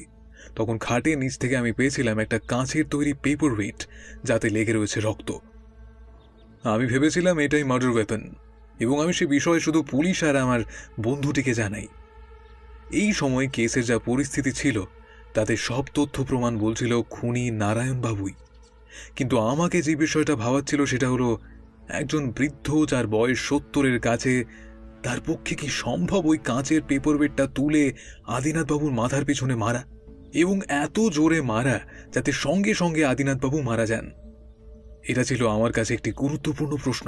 তখন খাটের নিচ থেকে আমি পেয়েছিলাম একটা কাঁচের তৈরি পেপার ওয়েট, যাতে লেগে রয়েছে রক্ত। আমি ভেবেছিলাম এটাই মার্ডার ওয়েপন, এবং আমি সে বিষয়ে শুধু পুলিশ আর আমার বন্ধুটিকে জানাই। এই সময় কেসের যা পরিস্থিতি ছিল তাতে সব তথ্য প্রমাণ বলছিল খুনি নারায়ণ বাবুই। কিন্তু আমাকে যে বিষয়টা ভাবাচ্ছিল সেটা হলো, একজন বৃদ্ধ যার বয়স 70-এর কাছে, তার পক্ষে কি সম্ভব ওই কাঁচের পেপার ওয়েটটা তুলে আদিনাথ বাবুর মাথার পিছনে মারা, এবং এত জোরে মারা যাতে সঙ্গে সঙ্গে আদিনাথ বাবু মারা যান? এটা ছিল আমার কাছে একটি গুরুত্বপূর্ণ প্রশ্ন।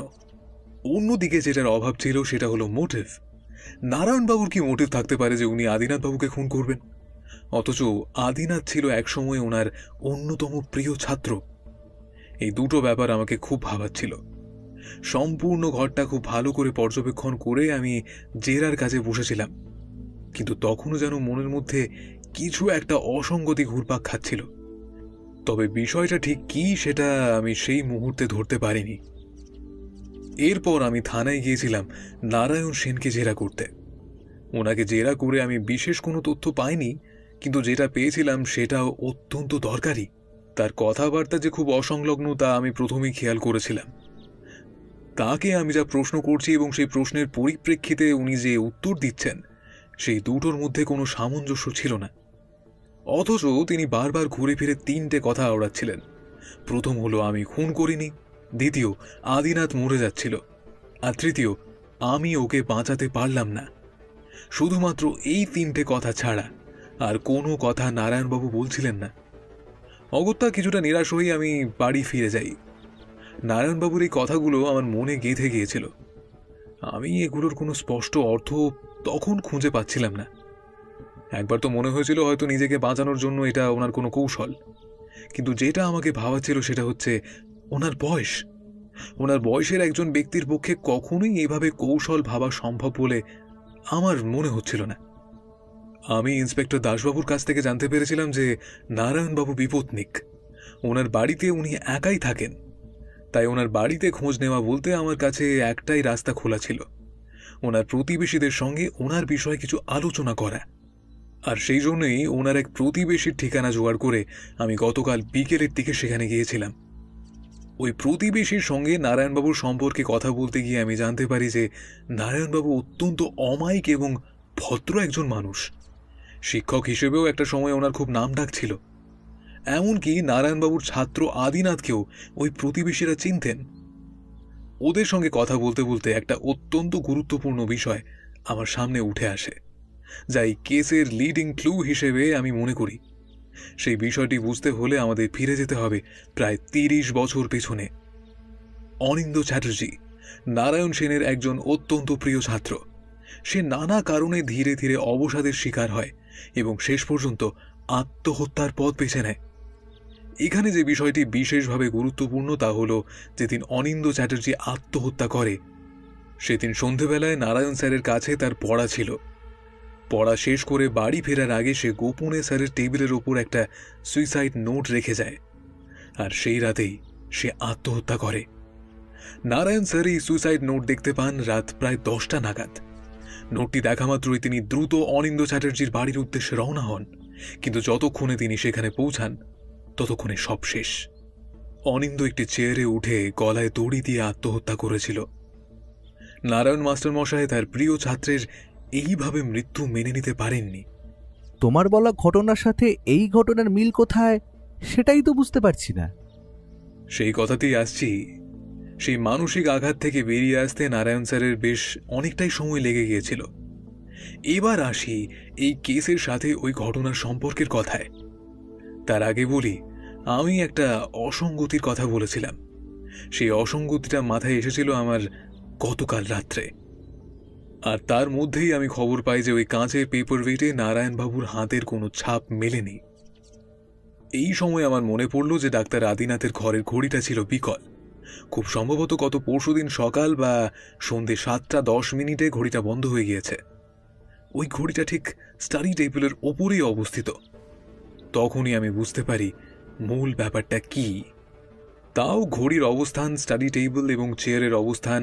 অন্যদিকে যেটার অভাব ছিল সেটা হলো মোটিভ। নারায়ণবাবুর কি মোটিভ থাকতে পারে যে উনি আদিনাথ বাবুকে খুন করবেন? অথচ আদিনাথ ছিল একসময় ওনার অন্যতম প্রিয় ছাত্র। এই দুটো ব্যাপার আমাকে খুব ভাবাচ্ছিল। সম্পূর্ণ ঘরটা খুব ভালো করে পর্যবেক্ষণ করে আমি জেরার কাজে বসেছিলাম, কিন্তু তখনও যেন মনের মধ্যে কিছু একটা অসঙ্গতি ঘুরপাক খাচ্ছিল। তবে বিষয়টা ঠিক কি সেটা আমি সেই মুহূর্তে ধরতে পারিনি। এরপর আমি থানায় গিয়েছিলাম নারায়ণ সেনকে জেরা করতে। ওনাকে জেরা করে আমি বিশেষ কোনো তথ্য পাইনি, কিন্তু যেটা পেয়েছিলাম সেটাও অত্যন্ত দরকারি। তার কথাবার্তা যে খুব অসংলগ্ন তা আমি প্রথমেই খেয়াল করেছিলাম। তাকে আমি যা প্রশ্ন করছি এবং সেই প্রশ্নের পরিপ্রেক্ষিতে উনি যে উত্তর দিচ্ছেন, সেই দুটোর মধ্যে কোনো সামঞ্জস্য ছিল না। অথচ তিনি বারবার ঘুরে ফিরে 3টে কথা আওড়াচ্ছিলেন। প্রথম হলো আমি খুন করিনি, দ্বিতীয় আদিনাথ মরে যাচ্ছিল, আর তৃতীয় আমি ওকে বাঁচাতে পারলাম না। শুধুমাত্র এই 3টে কথা ছাড়া আর কোনো কথা নারায়ণবাবু বলছিলেন না। অগত্যা কিছুটা নিরাশ হয়ে আমি বাড়ি ফিরে যাই। নারায়ণবাবুর এই কথাগুলো আমার মনে গেঁথে গিয়েছিল। আমি এগুলোর কোনো স্পষ্ট অর্থ তখন খুঁজে পাচ্ছিলাম না। একবার তো মনে হয়েছিল হয়তো নিজেকে বাঁচানোর জন্য এটা ওনার কোনো কৌশল, কিন্তু যেটা আমাকে ভাবাচ্ছিল সেটা হচ্ছে ওনার বয়স। ওনার বয়সের একজন ব্যক্তির পক্ষে কখনোই এভাবে কৌশল ভাবা সম্ভব বলে আমার মনে হচ্ছিল না। আমি ইন্সপেক্টর দাসবাবুর কাছ থেকে জানতে পেরেছিলাম যে নারায়ণবাবু বিপত্নিক। ওনার বাড়িতে উনি একাই থাকেন, তাই ওনার বাড়িতে খোঁজ নেওয়া বলতে আমার কাছে একটাই রাস্তা খোলা ছিল, ওনার প্রতিবেশীদের সঙ্গে ওনার বিষয়ে কিছু আলোচনা করা। আর সেই জন্যই ওনার এক প্রতিবেশীর ঠিকানা জোগাড় করে আমি গতকাল বিকেলের দিকে সেখানে গিয়েছিলাম। ওই প্রতিবেশীর সঙ্গে নারায়ণবাবুর সম্পর্কে কথা বলতে গিয়ে আমি জানতে পারি যে নারায়ণবাবু অত্যন্ত অমায়িক এবং ভদ্র একজন মানুষ। শিক্ষক হিসেবেও একটা সময় ওনার খুব নামডাক ছিল। এমনকি নারায়ণবাবুর ছাত্র আদিনাথকেও ওই প্রতিবেশীরা চিনতেন। ওদের সঙ্গে কথা বলতে বলতে একটা অত্যন্ত গুরুত্বপূর্ণ বিষয় আমার সামনে উঠে আসে, যা এই কেসের লিডিং ক্লু হিসেবে আমি মনে করি। সেই বিষয়টি বুঝতে হলে আমাদের ফিরে যেতে হবে প্রায় 30 বছর পেছনে। অনিন্দ্য চ্যাটার্জি নারায়ণ সেনের একজন অত্যন্ত প্রিয় ছাত্র। সে নানা কারণে ধীরে ধীরে অবসাদের শিকার হয় এবং শেষ পর্যন্ত আত্মহত্যার পথ বেছে নেয়। এখানে যে বিষয়টি বিশেষভাবে গুরুত্বপূর্ণ তা হল, যেদিন অনিন্দ্য চ্যাটার্জি আত্মহত্যা করে সেদিন সন্ধেবেলায় নারায়ণ স্যারের কাছে তার পড়া ছিল। পড়া শেষ করে বাড়ি ফেরার আগে সে গোপনে স্যারের টেবিলের ওপর একটা সুইসাইড নোট রেখে যায়, আর সেই রাতেই সে আত্মহত্যা করে। নারায়ণ স্যার এই সুইসাইড নোট দেখতে পান রাত প্রায় 10টা নাগাদ। নোটটি দেখা মাত্রই তিনি দ্রুত অনিন্দ্য চ্যাটার্জির বাড়ির উদ্দেশ্যে রওনা হন, কিন্তু যতক্ষণে তিনি সেখানে পৌঁছান ততক্ষণে সব শেষ। অনিন্দ্য একটি চেয়ারে উঠে গলায় দড়ি দিয়ে আত্মহত্যা করেছিল। নারায়ণ মাস্টার মশাই তার প্রিয় ছাত্রের এইভাবে মৃত্যু মেনে নিতে পারেননি। তোমার বলা ঘটনার সাথে এই ঘটনার মিল কোথায় সেটাই তো বুঝতে পারছি না। সেই কথাতেই আসছি। সেই মানসিক আঘাত থেকে বেরিয়ে আসতে নারায়ণ স্যারের বেশ অনেকটাই সময় লেগে গিয়েছিল। এবার আসি এই কেসের সাথে ওই ঘটনার সম্পর্কের কথায়। তার আগে বলি, আমি একটা অসঙ্গতির কথা বলেছিলাম। সেই অসঙ্গতিটা মাথায় এসেছিল আমার গতকাল রাত্রে, আর তার মধ্যেই আমি খবর পাই যে ওই কাঁচের পেপার ওয়েটে নারায়ণবাবুর হাতের কোনো ছাপ মেলেনি। এই সময় আমার মনে পড়ল যে ডাক্তার আদিনাথের ঘরের ঘড়িটা ছিল বিকল। খুব সম্ভবত গত পরশুদিন সকাল বা সন্ধ্যে 7:10 ঘড়িটা বন্ধ হয়ে গিয়েছে। ওই ঘড়িটা ঠিক স্টাডি টেবিলের ওপরেই অবস্থিত। তখনই আমি বুঝতে পারি মূল ব্যাপারটা কি। তাও ঘড়ির অবস্থান, স্টাডি টেবিল এবং চেয়ারের অবস্থান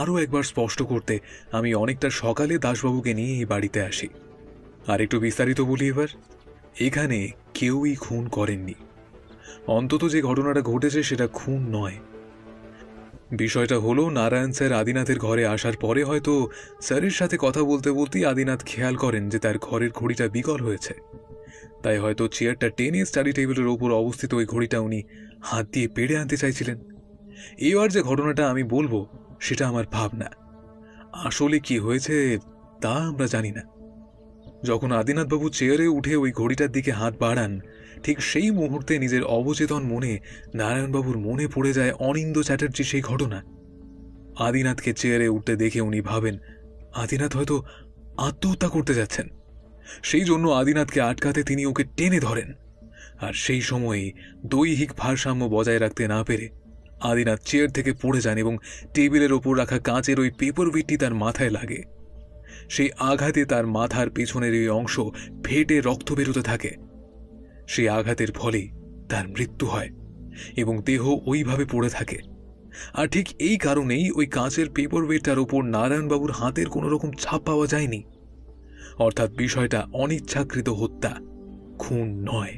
আরও একবার স্পষ্ট করতে আমি অনেকটা সকালে দাসবাবুকে নিয়ে এই বাড়িতে আসি। আর একটু বিস্তারিত বলি এবার। এখানে কেউই খুন করেননি, অন্তত যে ঘটনাটা ঘটেছে সেটা খুন নয়। বিষয়টা হলো, নারায়ণ স্যার আদিনাথের ঘরে আসার পরে হয়তো স্যারের সাথে কথা বলতে বলতেই আদিনাথ খেয়াল করেন যে তার ঘরের ঘড়িটা বিকল হয়েছে। তাই হয়তো চেয়ারটা টেনে স্টাডি টেবিলের ওপর অবস্থিত ওই ঘড়িটা উনি হাত দিয়ে পেড়ে আনতে চাইছিলেন। এবার যে ঘটনাটা আমি বলবো সেটা আমার ভাবনা, আসলে কি হয়েছে তা আমরা জানি না। যখন আদিনাথবাবু চেয়ারে উঠে ওই ঘড়িটার দিকে হাত বাড়ান, ঠিক সেই মুহূর্তে নিজের অবচেতন মনে নারায়ণবাবুর মনে পড়ে যায় অনিন্দ্য চ্যাটার্জির সেই ঘটনা। আদিনাথকে চেয়ারে উঠতে দেখে উনি ভাবেন আদিনাথ হয়তো আত্মহত্যা করতে যাচ্ছেন। সেই জন্য আদিনাথকে আটকাতে তিনি ওকে টেনে ধরেন। আর সেই সময়ে দৈহিক ভারসাম্য বজায় রাখতে না পেরে আদিনাথ চেয়ার থেকে পড়ে যান এবং টেবিলের ওপর রাখা কাঁচের ওই পেপার ওয়েটটি তার মাথায় লাগে। সেই আঘাতে তার মাথার পেছনের এই অংশ ফেটে রক্ত বেরোতে থাকে। সেই আঘাতের ফলে তার মৃত্যু হয় এবং দেহ ওইভাবে পড়ে থাকে। আর ঠিক এই কারণেই ওই কাঁচের পেপার ওয়েটটার ওপর নারায়ণবাবুর হাতের কোনো রকম ছাপ পাওয়া যায়নি। অর্থাৎ বিষয়টা অনিচ্ছাকৃত হত্যা, খুন নয়।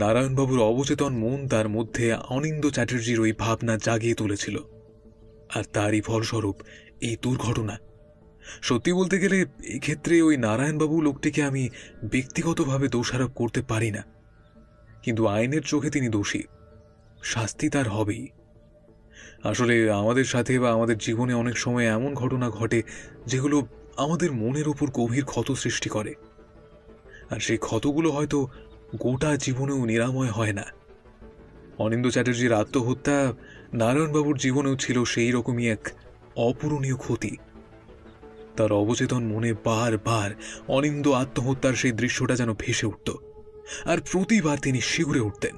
নারায়ণবাবুর অবচেতন মন তার মধ্যে অনিন্দ্য চ্যাটার্জির ওই ভাবনা জাগিয়ে তুলেছিল, আর তারই ফলস্বরূপ এই দুর্ঘটনা। সত্যি বলতে গেলে এক্ষেত্রে ওই নারায়ণবাবু লোকটিকে আমি ব্যক্তিগতভাবে দোষারোপ করতে পারি না, কিন্তু আইনের চোখে তিনি দোষী, শাস্তি তার হবেই। আসলে আমাদের সাথে বা আমাদের জীবনে অনেক সময় এমন ঘটনা ঘটে যেগুলো আমাদের মনের উপর গভীর ক্ষত সৃষ্টি করে, আর সেই ক্ষতগুলো হয়তো গোটা জীবনেও নিরাময় হয় না। অনিন্দ্য চ্যাটার্জির আত্মহত্যা নারায়ণবাবুর জীবনেও ছিল সেই রকমই এক অপূরণীয় ক্ষতি। তার অবচেতন মনে বারবার অনিন্দ্য আত্মহত্যার সেই দৃশ্যটা যেন ভেসে উঠত, আর প্রতিবার তিনি শিউরে উঠতেন।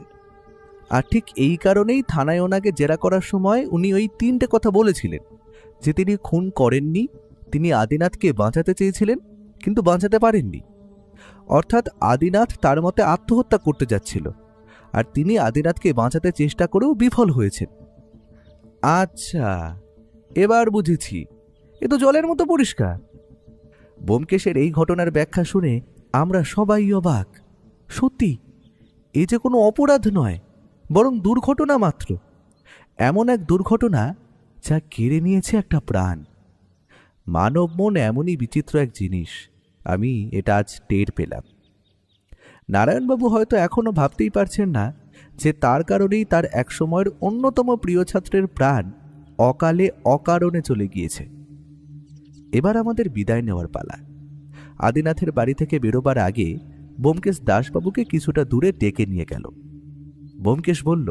আর ঠিক এই কারণেই থানায় ওনাকে জেরা করার সময় উনি ওই 3টে কথা বলেছিলেন, যে তিনি খুন করেননি, তিনি আদিনাথকে বাঁচাতে চেয়েছিলেন কিন্তু বাঁচাতে পারেননি। অর্থাৎ আদিনাথ তার মতে আত্মহত্যা করতে যাচ্ছিল, আর তিনি আদিনাথকে বাঁচাতে চেষ্টা করেও বিফল হয়েছেন। আচ্ছা, এবার বুঝেছি, এ তো জলের মতো পরিষ্কার। ব্যোমকেশের এই ঘটনার ব্যাখ্যা শুনে আমরা সবাই অবাক। সত্যি, এ যে কোনো অপরাধ নয়, বরং দুর্ঘটনা মাত্র। এমন এক দুর্ঘটনা যা কেড়ে নিয়েছে একটা প্রাণ। মানব মন এমনই বিচিত্র এক জিনিস, আমি এটা আজ টের পেলাম। নারায়ণবাবু হয়তো এখনো ভাবতেই পারছেন না যে তার কারণেই তার একসময়ের অন্যতম প্রিয় ছাত্রের প্রাণ অকালে অকারণে চলে গিয়েছে। এবার আমাদের বিদায় নেওয়ার পালা। আদিনাথের বাড়ি থেকে বেরোবার আগে ব্যোমকেশ দাসবাবুকে কিছুটা দূরে ডেকে নিয়ে গেল। ব্যোমকেশ বলল,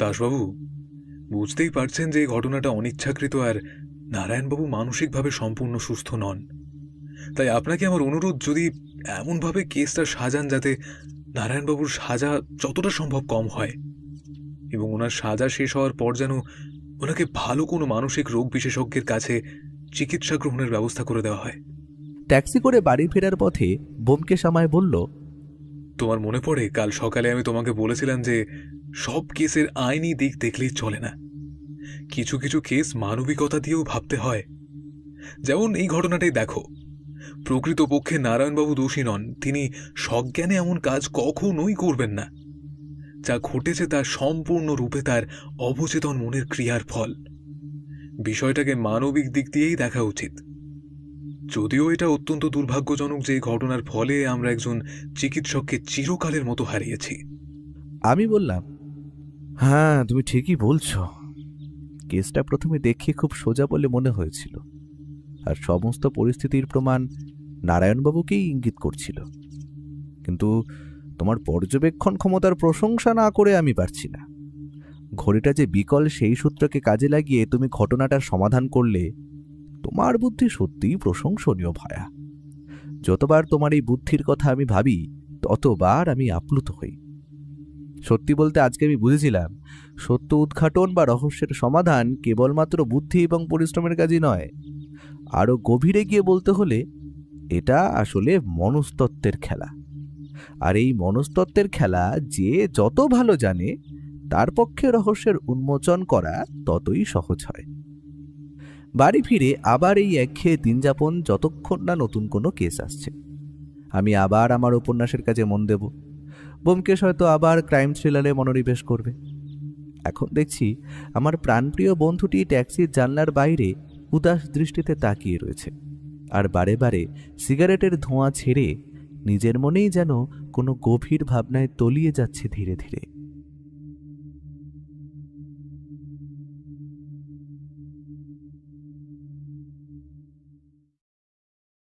দাসবাবু, বুঝতেই পারছেন যে এই ঘটনাটা অনিচ্ছাকৃত, আর নারায়ণবাবু মানসিকভাবে সম্পূর্ণ সুস্থ নন। তাই আপনাকে আমার অনুরোধ, যদি এমনভাবে কেসটা সাজান যাতে নারায়ণবাবুর সাজা যতটা সম্ভব কম হয়, এবং ওনার সাজা শেষ হওয়ার পর যেন ওনাকে ভালো কোনো মানসিক রোগ বিশেষজ্ঞের কাছে চিকিৎসা গ্রহণের ব্যবস্থা করে দেওয়া হয়। ট্যাক্সি করে বাড়ি ফেরার পথে ব্যোমকেশ আমায় বলল, তোমার মনে পড়ে কাল সকালে আমি তোমাকে বলেছিলাম যে সব কেসের আইনি দিক দেখলেই চলে না, কিছু কিছু কেস মানবিকতা দিয়েও ভাবতে হয়। যেমন এই ঘটনাটাই দেখো, প্রকৃতপক্ষে নারায়ণবাবু দোষী নন, তিনি সজ্ঞানে এমন কাজ কখনোই করবেন না। যা ঘটেছে তা সম্পূর্ণরূপে তার অবচেতন মনের ক্রিয়ার ফল। বিষয়টাকে মানবিক দিক দিয়েই দেখা উচিত। যদিও এটা অত্যন্ত দুর্ভাগ্যজনক যে ঘটনার ফলে আমরা একজন চিকিৎসককে চিরকালের মতো হারিয়েছি। আমি বললাম, হ্যাঁ, তুমি ঠিকই বলছো। কেসটা প্রথমে দেখে খুব সোজা বলে মনে হয়েছিল, আর সমস্ত পরিস্থিতির প্রমাণ নারায়ণবাবুকেই ইঙ্গিত করছিল। কিন্তু তোমার পর্যবেক্ষণ ক্ষমতার প্রশংসা না করে আমি পারছি না। ঘড়িটা যে বিকল সেই সূত্রকে কাজে লাগিয়ে তুমি ঘটনাটার সমাধান করলে, তোমার বুদ্ধি সত্যিই প্রশংসনীয় ভায়া। যতবার তোমার এই বুদ্ধির কথা আমি ভাবি, ততবার আমি আপ্লুত হই। সত্যি বলতে আজকে আমি বুঝেছিলাম, সত্য উদ্ঘাটন বা রহস্যের সমাধান কেবলমাত্র বুদ্ধি এবং পরিশ্রমের কাজই নয়। আরও গভীরে গিয়ে বলতে হলে এটা আসলে মনস্তত্ত্বের খেলা। আর এই মনস্তত্ত্বের খেলা যে যত ভালো জানে তার পক্ষে রহস্যের উন্মোচন করা ততই সহজ হয়। বাড়ি ফিরে আবার এই একঘেয়ে দিনযাপন, যতক্ষণ না নতুন কোনো কেস আসছে। আমি আবার আমার উপন্যাসের কাজে মন দেব। ব্যোমকেশ হয়তো আবার ক্রাইম থ্রিলারে মনোনিবেশ করবে। এখন দেখছি আমার প্রাণপ্রিয় বন্ধুটি ট্যাক্সির জানলার বাইরে উদাস দৃষ্টিতে তাকিয়ে রয়েছে, আর বারে বারে সিগারেটের ধোঁয়া ছেড়ে নিজের মনেই যেন কোনো গভীর ভাবনায় তলিয়ে যাচ্ছে ধীরে ধীরে।